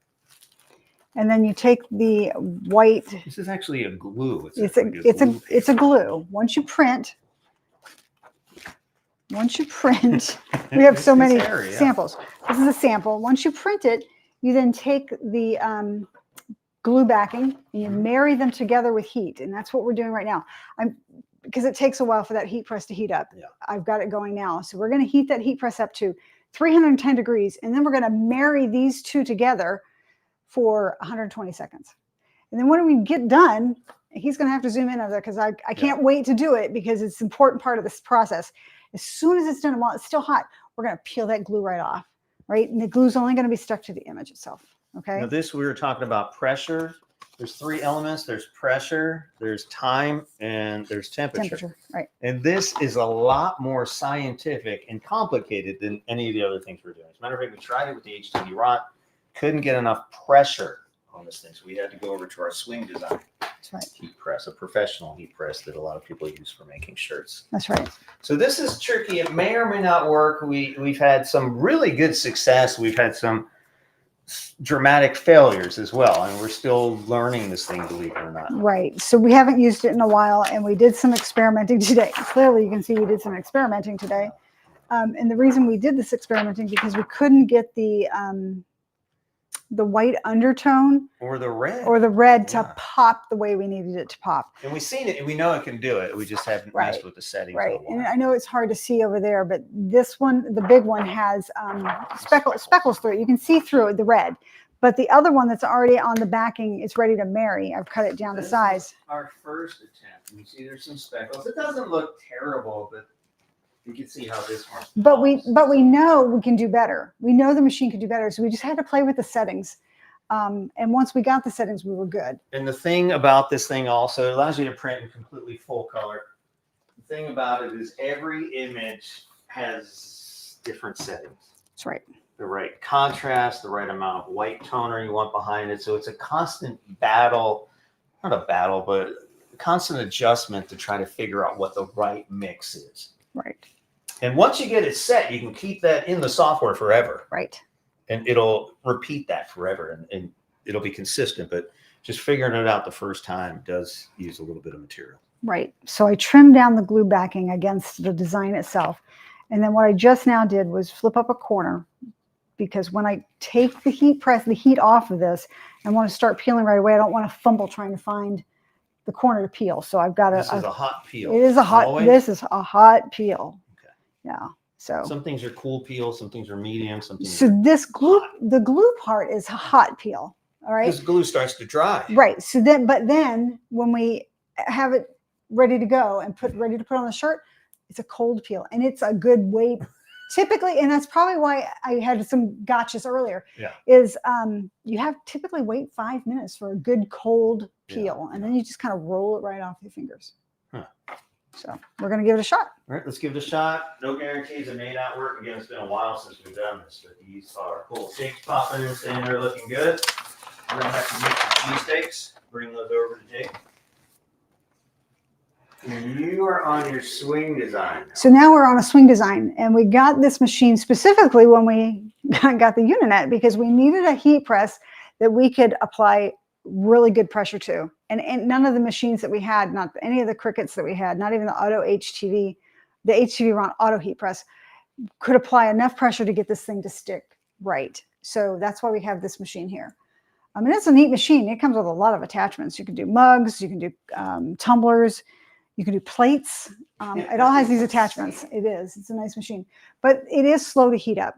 and then you take the white. This is actually a glue. It's a glue. Once you print, we have so many samples. This is a sample. Once you print it, you then take the glue backing and you marry them together with heat, and that's what we're doing right now. Because it takes a while for that heat press to heat up. Yeah. I've got it going now. So we're going to heat that heat press up to 310 degrees, and then we're going to marry these two together for 120 seconds. And then when we get done, he's going to have to zoom in over there because I can't wait to do it because it's an important part of this process. As soon as it's done, while it's still hot, we're going to peel that glue right off, right? And the glue's only going to be stuck to the image itself, okay? Now this, we were talking about pressure. There's three elements. There's pressure, there's time, and there's temperature. Right. And this is a lot more scientific and complicated than any of the other things we're doing. As a matter of fact, we tried it with the HTVRONT, couldn't get enough pressure on this thing. So we had to go over to our swing design. That's right. Heat press, a professional heat press that a lot of people use for making shirts. That's right. So this is tricky. It may or may not work. We've had some really good success. We've had some dramatic failures as well, and we're still learning this thing, believe it or not. Right. So we haven't used it in a while, and we did some experimenting today. Clearly, you can see we did some experimenting today. And the reason we did this experimenting because we couldn't get the white undertone or the red to pop the way we needed it to pop. And we've seen it, and we know it can do it. We just haven't messed with the settings. Right. And I know it's hard to see over there, but this one, the big one, has speckles through it. You can see through it, the red. But the other one that's already on the backing is ready to marry. I've cut it down to size. Our first attempt. You see there's some speckles. It doesn't look terrible, but you can see how this one. But we know we can do better. We know the machine can do better. So we just had to play with the settings. And once we got the settings, we were good. And the thing about this thing also, it allows you to print in completely full color. thing about it is every image has different settings. That's right. The right contrast, the right amount of white toner you want behind it. So it's a constant battle, not a battle, but a constant adjustment to try to figure out what the right mix is. Right. And once you get it set, you can keep that in the software forever. Right. And it'll repeat that forever, and it'll be consistent. But just figuring it out the first time does use a little bit of material. Right. So I trimmed down the glue backing against the design itself. And then what I just now did was flip up a corner, because when I take the heat off of this, I want to start peeling right away. I don't want to fumble trying to find the corner to peel. So I've got This is a hot peel. It is a hot. Always? This is a hot peel. Okay. Yeah. So some things are cool peel, some things are medium, some things. So this glue, the glue part is a hot peel. All right. This glue starts to dry. Right. So then, but then when we have it ready to go and ready to put on the shirt, it's a cold peel, and it's a good weight. Typically, and that's probably why I had some gotchas earlier. Yeah. Is you have typically wait 5 minutes for a good cold peel, and then you just kind of roll it right off your fingers. Huh. So we're gonna give it a shot. All right, let's give it a shot. No guarantees it may not work. Again, it's been a while since we've done this, but these are cool. Steaks popping in, saying they're looking good. We're gonna have to make some cheesesteaks. Bring those over to Jake. And you are on your swing design. So now we're on a swing design, and we got this machine specifically when we got the Uninet, because we needed a heat press that we could apply really good pressure to. And none of the machines that we had, not any of the Crickets that we had, not even the Auto HTV, the HTVRONT Auto Heat Press, could apply enough pressure to get this thing to stick right. So that's why we have this machine here. I mean, it's a neat machine. It comes with a lot of attachments. You can do mugs, you can do tumblers, you can do plates. It all has these attachments. It's a nice machine, but it is slow to heat up.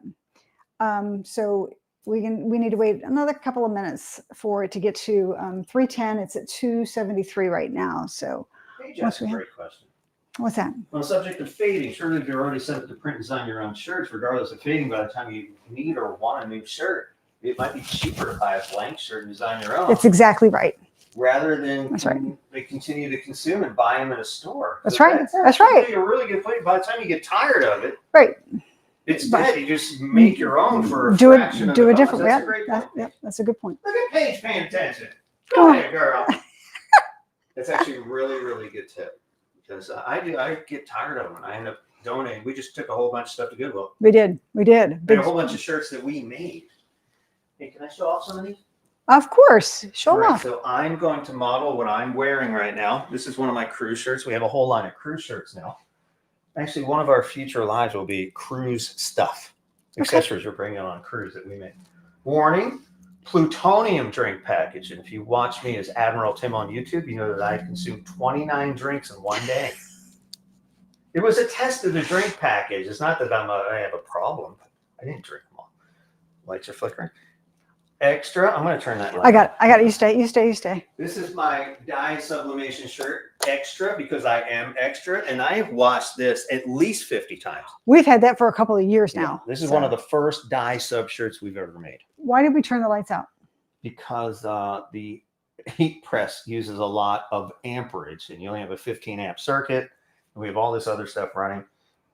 So we need to wait another couple of minutes for it to get to 310. It's at 273 right now. So hey, Jess, a great question. What's that? On the subject of fading, surely if you're already set up to print and design your own shirts, regardless of fading, by the time you need or want a new shirt, it might be cheaper to buy a blank shirt and design your own. That's exactly right. Rather than right. They continue to consume and buy them in a store. That's right. That's right. A really good point. By the time you get tired of it, right, it's dead. You just make your own for a do fraction of do the it different. That's a great point. That's a good point. Look at Paige paying attention. Go ahead, girl. That's actually a really, really good tip, because I get tired of them and I end up donating. We just took a whole bunch of stuff to Goodwill. We did. A whole bunch of shirts that we made. Hey, can I show off some of these? Of course. Show them off. So I'm going to model what I'm wearing right now. This is one of my cruise shirts. We have a whole line of cruise shirts now. Actually, one of our future lives will be cruise stuff. Accessories we're bringing on cruise that we make. Warning, plutonium drink package. And if you watch me as Admiral Tim on YouTube, you know that I consumed 29 drinks in one day. It was a test of the drink package. It's not that I have a problem. I didn't drink them all. Lights are flickering. Extra. I'm going to turn that light. I got it. You stay. This is my dye sublimation shirt. Extra, because I am extra, and I have washed this at least 50 times. We've had that for a couple of years now. This is one of the first dye sub shirts we've ever made. Why did we turn the lights out? Because the heat press uses a lot of amperage, and you only have a 15 amp circuit. And we have all this other stuff running,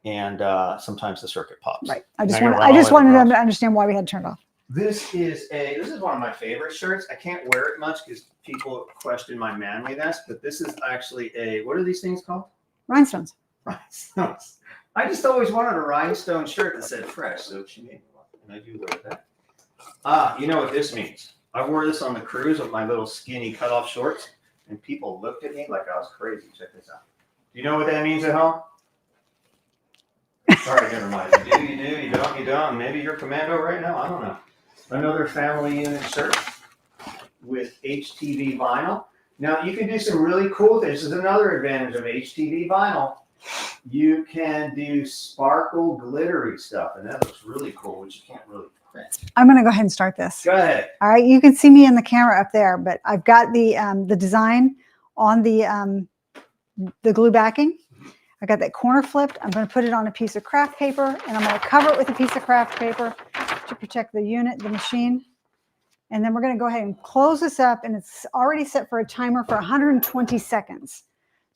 and sometimes the circuit pops. Right. I just wanted them to understand why we had to turn it off. This is one of my favorite shirts. I can't wear it much because people question my manliness, but this is actually what are these things called? Rhinestones. Rhinestones. I just always wanted a rhinestone shirt that said fresh, so she made me one, and I do wear that. You know what this means? I wore this on the cruise with my little skinny cutoff shorts, and people looked at me like I was crazy. Check this out. Do you know what that means at home? Sorry, never mind. You do, you don't. Maybe you're commando right now. I don't know. Another family unit shirt with HTV vinyl. Now, you can do some really cool things. This is another advantage of HTV vinyl. You can do sparkle, glittery stuff, and that looks really cool, which you can't really print. I'm going to go ahead and start this. Go ahead. All right. You can see me in the camera up there, but I've got the design on the glue backing. I got that corner flipped. I'm going to put it on a piece of craft paper, and I'm going to cover it with a piece of craft paper to protect the unit, the machine. And then we're going to go ahead and close this up, and it's already set for a timer for 120 seconds.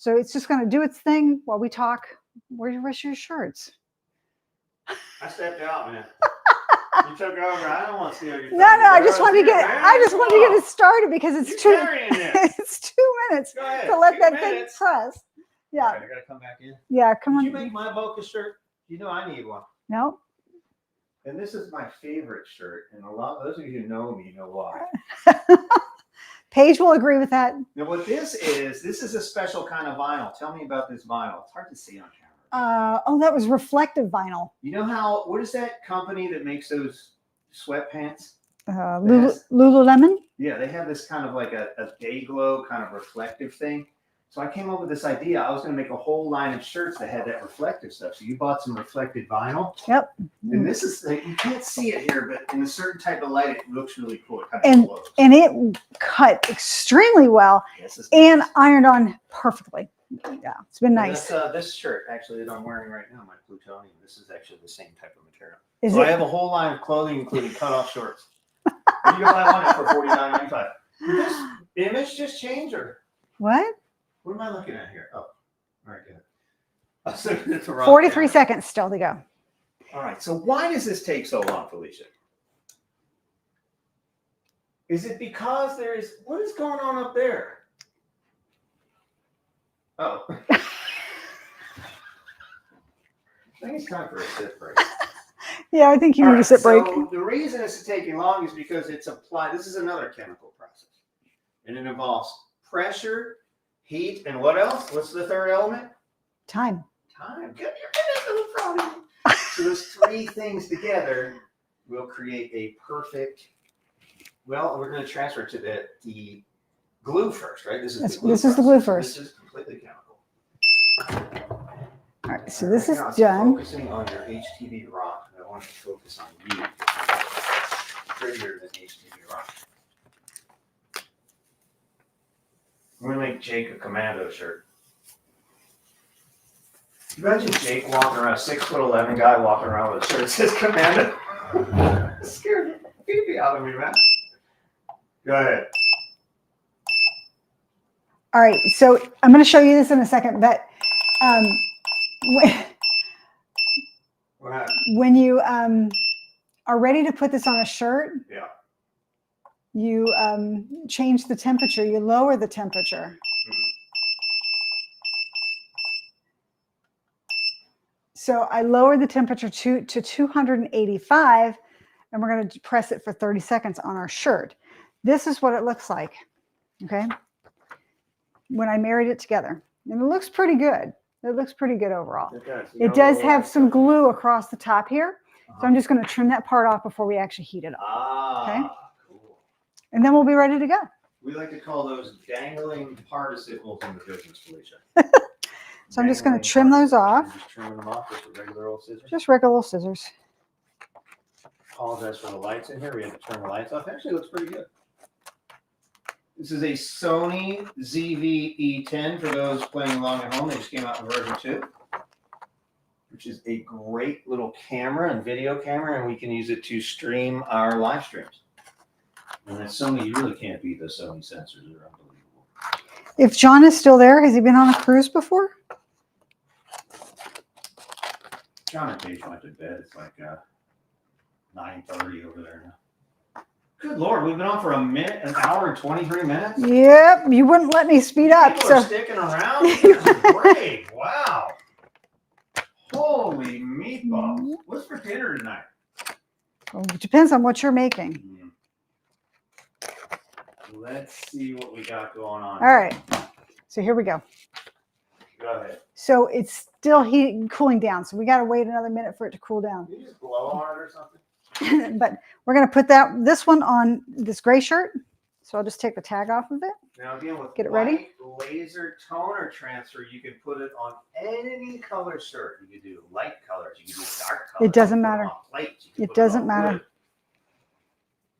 So it's just going to do its thing while we talk. Where's your shirts? I stepped out, man. You took over. I don't want to steal your No, I just want to get it started because it's it's 2 minutes to let that thing press. Yeah. Right, I gotta come back in. Yeah, come on. Did you make my Boca shirt? You know I need one. No. And this is my favorite shirt, and a lot of those of you who know me know why. Paige will agree with that. Now, what this is a special kind of vinyl. Tell me about this vinyl. It's hard to see on camera. Oh, that was reflective vinyl. You know what is that company that makes those sweatpants? Lululemon? Yeah, they have this kind of like a day glow kind of reflective thing. So I came up with this idea. I was going to make a whole line of shirts that had that reflective stuff. So you bought some reflective vinyl. Yep. And this is, you can't see it here, but in a certain type of light, it looks really cool. It kind of glows. And it cut extremely well and ironed on perfectly. Yeah, it's been nice. This shirt, actually, that I'm wearing right now, my plutonium, this is actually the same type of material. I have a whole line of clothing, including cut-off shorts. You can buy one for $49.95. Did this image just change, or what? What am I looking at here? Oh, all right, good. I was looking at the wrong 43 camera. seconds still to go. All right, so why does this take so long, Felicia? Is it because what is going on up there? Oh. I think it's time for a sip break. Yeah, I think you need a sip break. So the reason it's taking long is because it's applied. This is another chemical process. And it involves pressure, heat, and what else? What's the third element? Time. Good. You're getting a little proud of me. So those three things together will create a perfect, well, we're going to transfer to the glue first, right? This is the glue first. This is completely chemical. All right, so this is now done. Focusing on your HTVRONT. I want to focus on you. Prettier than HTVRONT. I'm going to make Jake a commando shirt. Imagine Jake walking around, 6'11" guy walking around with a shirt that says commando. Scared the baby out of me, man. Go ahead. All right, so I'm going to show you this in a second, but when you are ready to put this on a shirt, yeah, you change the temperature, you lower the temperature. So I lowered the temperature to 285, and we're going to press it for 30 seconds on our shirt. This is what it looks like, okay, when I married it together. And it looks pretty good. It looks pretty good overall. It does have some glue across the top here. So I'm just going to trim that part off before we actually heat it up. Okay? Cool. And then we'll be ready to go. We like to call those dangling participles in the business, Felicia. So I'm just going to trim those off. Just trimming them off with regular old scissors. Just regular old scissors. Apologize for the lights in here. We had to turn the lights off. Actually, it looks pretty good. This is a Sony ZV-E10 for those playing along at home. They just came out in version 2, which is a great little camera and video camera, and we can use it to stream our live streams. And that Sony, you really can't beat the Sony sensors. They're unbelievable. If John is still there, has he been on a cruise before? John and Paige went to bed. It's like 9:30 over there now. Good Lord, we've been on for an hour and 23 minutes. Yep, you wouldn't let me speed up. People are sticking around. This is great. Wow. Holy meatballs. What's for dinner tonight? Well, it depends on what you're making. Let's see what we got going on. All right. So here we go. Go ahead. So it's still cooling down. So we got to wait another minute for it to cool down. Can you just blow on it or something? But we're going to put this one on this gray shirt. So I'll just take the tag off of it. Now again, with get it ready. Laser toner transfer, you can put it on any color shirt. You can do light colors. You can do dark colors. It doesn't matter. It doesn't matter.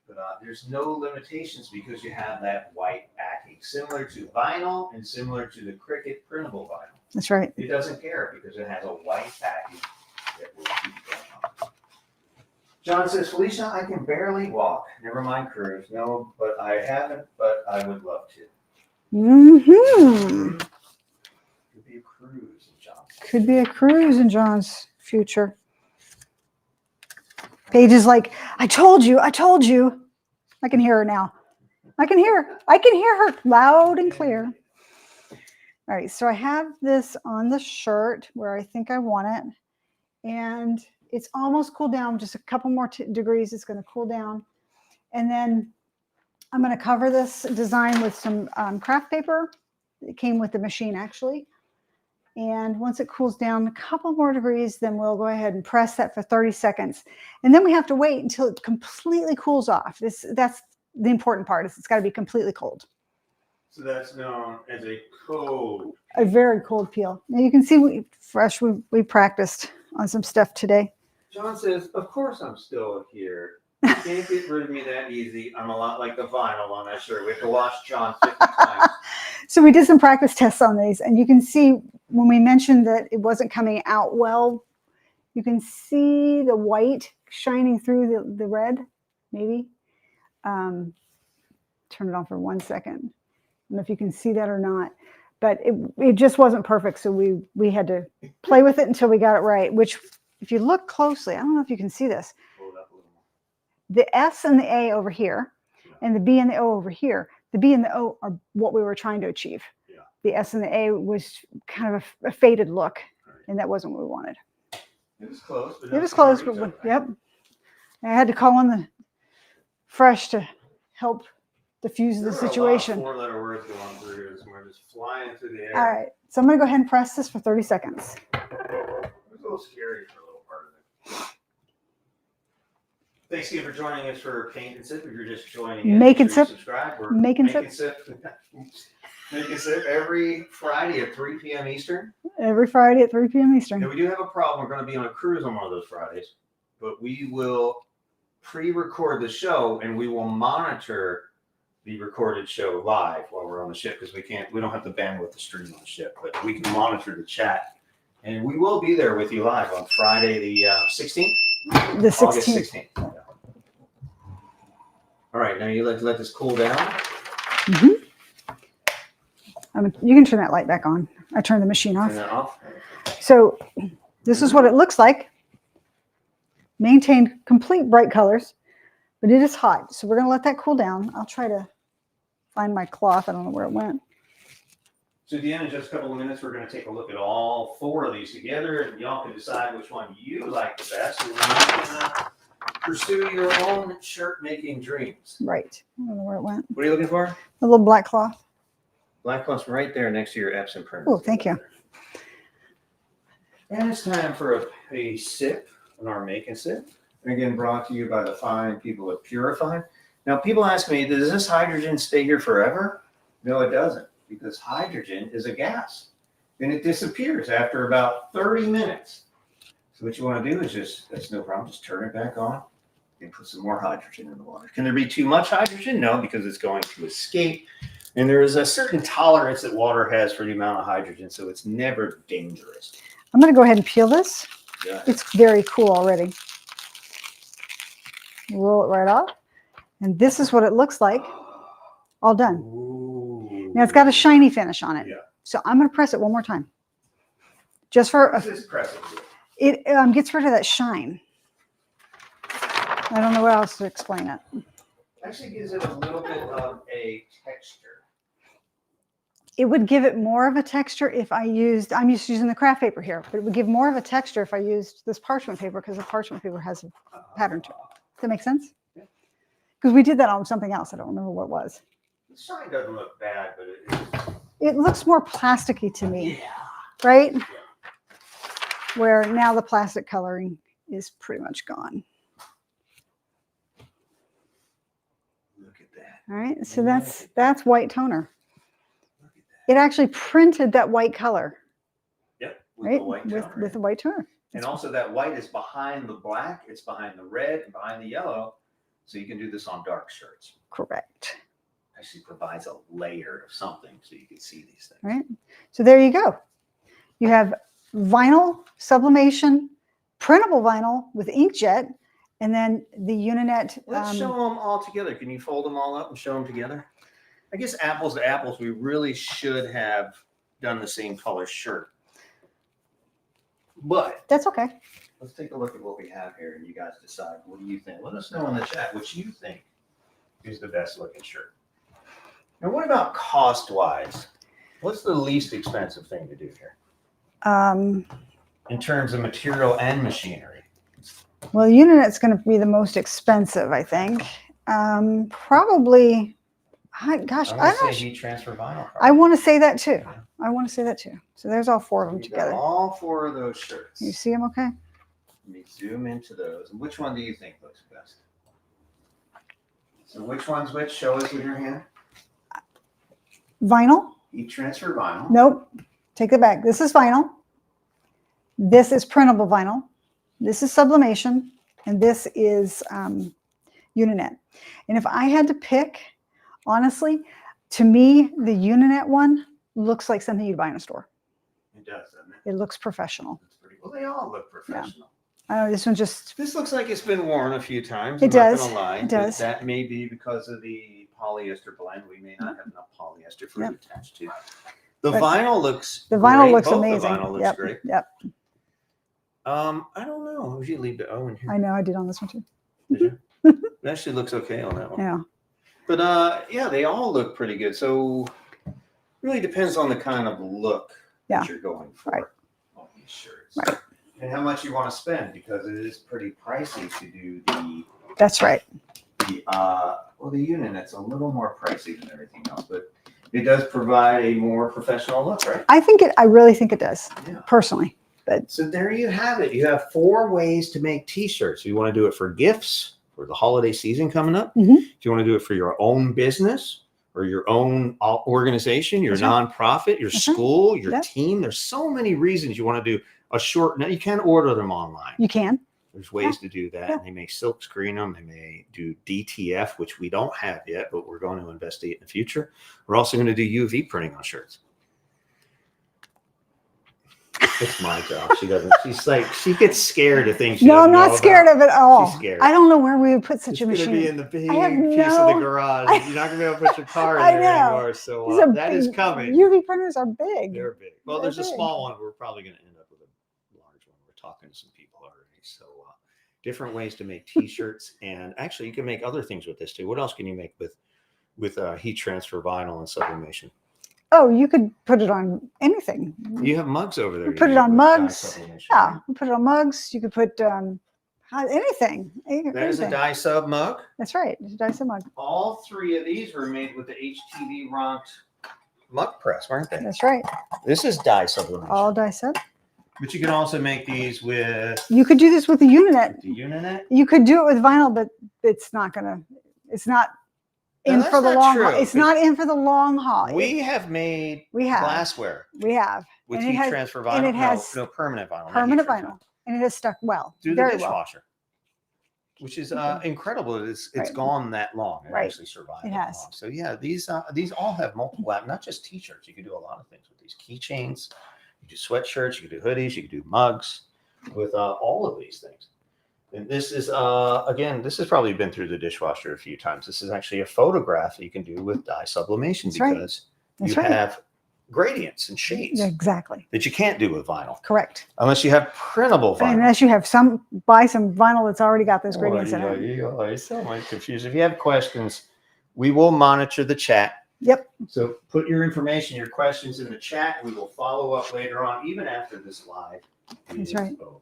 But there's no limitations because you have that white backing, similar to vinyl and similar to the Cricut printable vinyl. That's right. It doesn't care because it has a white backing that will keep going on. John says, Felicia, I can barely walk. Never mind cruise. No, but I haven't, but I would love to. Mm-hmm. Could be a cruise in John's future. Paige is like, I told you, I told you. I can hear her now. I can hear her loud and clear. All right, so I have this on the shirt where I think I want it. And it's almost cooled down, just a couple more degrees. It's going to cool down. And then I'm going to cover this design with some craft paper. It came with the machine, actually. And once it cools down a couple more degrees, then we'll go ahead and press that for 30 seconds. And then we have to wait until it completely cools off. That's the important part, is it's got to be completely cold. So that's known as a cold. A very cold peel. Now you can see we practiced on some stuff today. John says, of course I'm still here. You can't get rid of me that easy. I'm a lot like the vinyl on that shirt. We have to wash John 50 times. So we did some practice tests on these, and you can see when we mentioned that it wasn't coming out well, you can see the white shining through the red, maybe. Turn it on for 1 second. I don't know if you can see that or not, but it just wasn't perfect. So we had to play with it until we got it right, which if you look closely, I don't know if you can see this. The S and the A over here, and the B and the O over here. The B and the O are what we were trying to achieve. Yeah. The S and the A was kind of a faded look, and that wasn't what we wanted. It was close. It was close, but yep. I had to call on the Fresh to help diffuse the situation. There were a lot of 4-letter words going through this, and we're just flying through the air. All right, so I'm going to go ahead and press this for 30 seconds. It was a little scary for a little part of it. Thanks again for joining us for Paint and Sip. If you're just joining in, Make and Sip. Subscribe. We're Make and Sip. Make and Sip every Friday at 3 p.m. Eastern. Every Friday at 3 p.m. Eastern. And we do have a problem. We're going to be on a cruise on one of those Fridays, but we will pre-record the show and we will monitor the recorded show live while we're on the ship, because we don't have the bandwidth to stream on the ship, but we can monitor the chat. And we will be there with you live on Friday the 16th. The 16th. August 16th. Yeah. All right, now you let this cool down. Mm-hmm. You can turn that light back on. I turned the machine off. Turn that off. So this is what it looks like. Maintained complete bright colors, but it is hot. So we're going to let that cool down. I'll try to find my cloth. I don't know where it went. So at the end, in just a couple of minutes, we're going to take a look at all 4 of these together, and y'all can decide which one you like the best. And you can pursue your own shirt-making dreams. Right. I don't know where it went. What are you looking for? A little black cloth. Black cloth's right there next to your Epson printer. Oh, thank you. And it's time for a sip, an our Make and Sip. And again, brought to you by the fine people at Purify. Now, people ask me, does this hydrogen stay here forever? No, it doesn't, because hydrogen is a gas, and it disappears after about 30 minutes. So what you want to do is that's no problem, just turn it back on and put some more hydrogen in the water. Can there be too much hydrogen? No, because it's going to escape. And there is a certain tolerance that water has for the amount of hydrogen, so it's never dangerous. I'm going to go ahead and peel this. Yeah. It's very cool already. Roll it right off. And this is what it looks like. All done. Ooh. Now it's got a shiny finish on it. Yeah. So I'm going to press it one more time. Just for Just press it gets rid of that shine. I don't know what else to explain it. Actually gives it a little bit of a texture. It would give it more of a texture if I'm just using the craft paper here, but it would give more of a texture if I used this parchment paper, because the parchment paper has a pattern to it. Does that make sense? Because we did that on something else. I don't remember what it was. The shine doesn't look bad, but It looks more plasticky to me, yeah. right? Yeah. Where now the plastic coloring is pretty much gone. Look at that. All right, so that's white toner. It actually printed that white color, Yep. With right? the white toner. With the white toner. And also that white is behind the black, it's behind the red, and behind the yellow. So you can do this on dark shirts. Correct. Actually provides a layer of something so you can see these things. Right. So there you go. You have vinyl, sublimation, printable vinyl with inkjet, and then the Uninet. Let's show them all together. Can you fold them all up and show them together? I guess apples to apples, we really should have done the same color shirt. But That's okay. let's take a look at what we have here, and you guys decide. What do you think? Let us know in the chat what you think is the best looking shirt. Now, what about cost-wise? What's the least expensive thing to do here in terms of material and machinery? Well, Unit's going to be the most expensive, I think. Probably. Gosh, I'm I going to don't. say heat transfer vinyl. I want to say that too. I want to say that too. So there's all four of them You've got together. all four of those shirts. You see them okay? Let me zoom into those. And which one do you think looks best? So which one's which? Show us with your hand. Vinyl? Heat transfer vinyl. Nope. Take it back. This is vinyl. This is printable vinyl. This is sublimation. And this is Uninet. And if I had to pick, honestly, to me, the Uninet one looks like something you'd buy in a store. It does, doesn't it? It looks professional. It's pretty, well, they all look professional. I know this one just. This looks like it's been worn a few times. It I'm does. not gonna lie, It does. But that may be because of the polyester blend. We may not have enough polyester for it attached to. The But vinyl looks. The vinyl great. looks Both amazing. The vinyl looks Yep. great. Yep. I don't know. Would you leave the O in here? I know I did on this one too. Did you? It actually looks okay on that one. Yeah. But yeah, they all look pretty good. So it really depends on the kind of look that you're going for Right. on these shirts. Right. And how much you want to spend, because it is pretty pricey to do the That's right. well, the Unit's a little more pricey than everything else, but it does provide a more professional look, right? I really think it does, Yeah. personally. But So there you have it. You have 4 ways to make t-shirts. You want to do it for gifts for the holiday season coming up. Mhm. If you want to do it for your own business or your own organization, your That's right. nonprofit, your That's right. school, your Yep. team, there's so many reasons you want to do a short. Now you can order them online. you can. There's ways to do that. Yeah. They may silk screen them. They may do DTF, which we don't have yet, but we're going to investigate in the future. We're also going to do UV printing on shirts. It's my job. She doesn't. She's like, she gets scared of things. No, I'm not scared of it at all. She's scared. I don't know where we would put such It's a going to machine. be in the big I have piece of the no- garage. You're not going to be able to put your car in I there know. anymore. So These are that is big. coming. UV printers are big. They're big. Well, They're there's a big. small one. We're probably going to end up with a large one. We're talking to some people already. So different ways to make t-shirts. And actually, you can make other things with this too. What else can you make with heat transfer vinyl and sublimation? Oh, you could put it on anything. You have mugs over there. We put you it on with dye mugs. sublimation, Yeah, right? we put it on mugs. You could put anything. There's a anything. dye sub mug. That's right. It's a Dyson mug. All 3 of these were made with the HTVRONT mug press, weren't they? That's right. This is dye sublimation. All Dyson. But you can also make these with You could do this with the Uninet. the Uninet. You could do it with vinyl, but it's not No, in that's for the not long true, haul. It's because not in for the long haul. We have made We have. glassware We have. with And it heat has- transfer and vinyl. it has no, permanent vinyl. not heat permanent transfer. vinyl. And it has stuck well. Through the very well. dishwasher, which is incredible. It's Right. gone that long. It Right. actually survived. It that has. long. So yeah, these all have multiple not just t-shirts. You can do a lot of things with these keychains. You do sweatshirts. You can do hoodies. You can do mugs with all of these things. And this is again, this has probably been through the dishwasher a few times. This is actually a photograph that you can do with dye sublimation That's right. because That's you right. have gradients and shades Exactly. that you can't do with vinyl Correct. unless you have printable vinyl. Unless you have buy some vinyl that's already got those gradients in it. I so much confused. If you have questions, we will monitor the chat. Yep. So put your information, your questions in the chat. We will follow up later on, even after this live That's is right. over.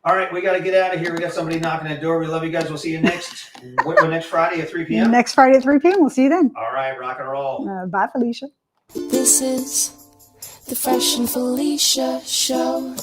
All right, we got to get out of here. We got somebody knocking at the door. We love you guys. We'll see you next next Friday at 3 p.m. Next Friday at 3 p.m. We'll see you then. All right, rock and roll. Bye, Felicia. This is the Fresh and Felicia show.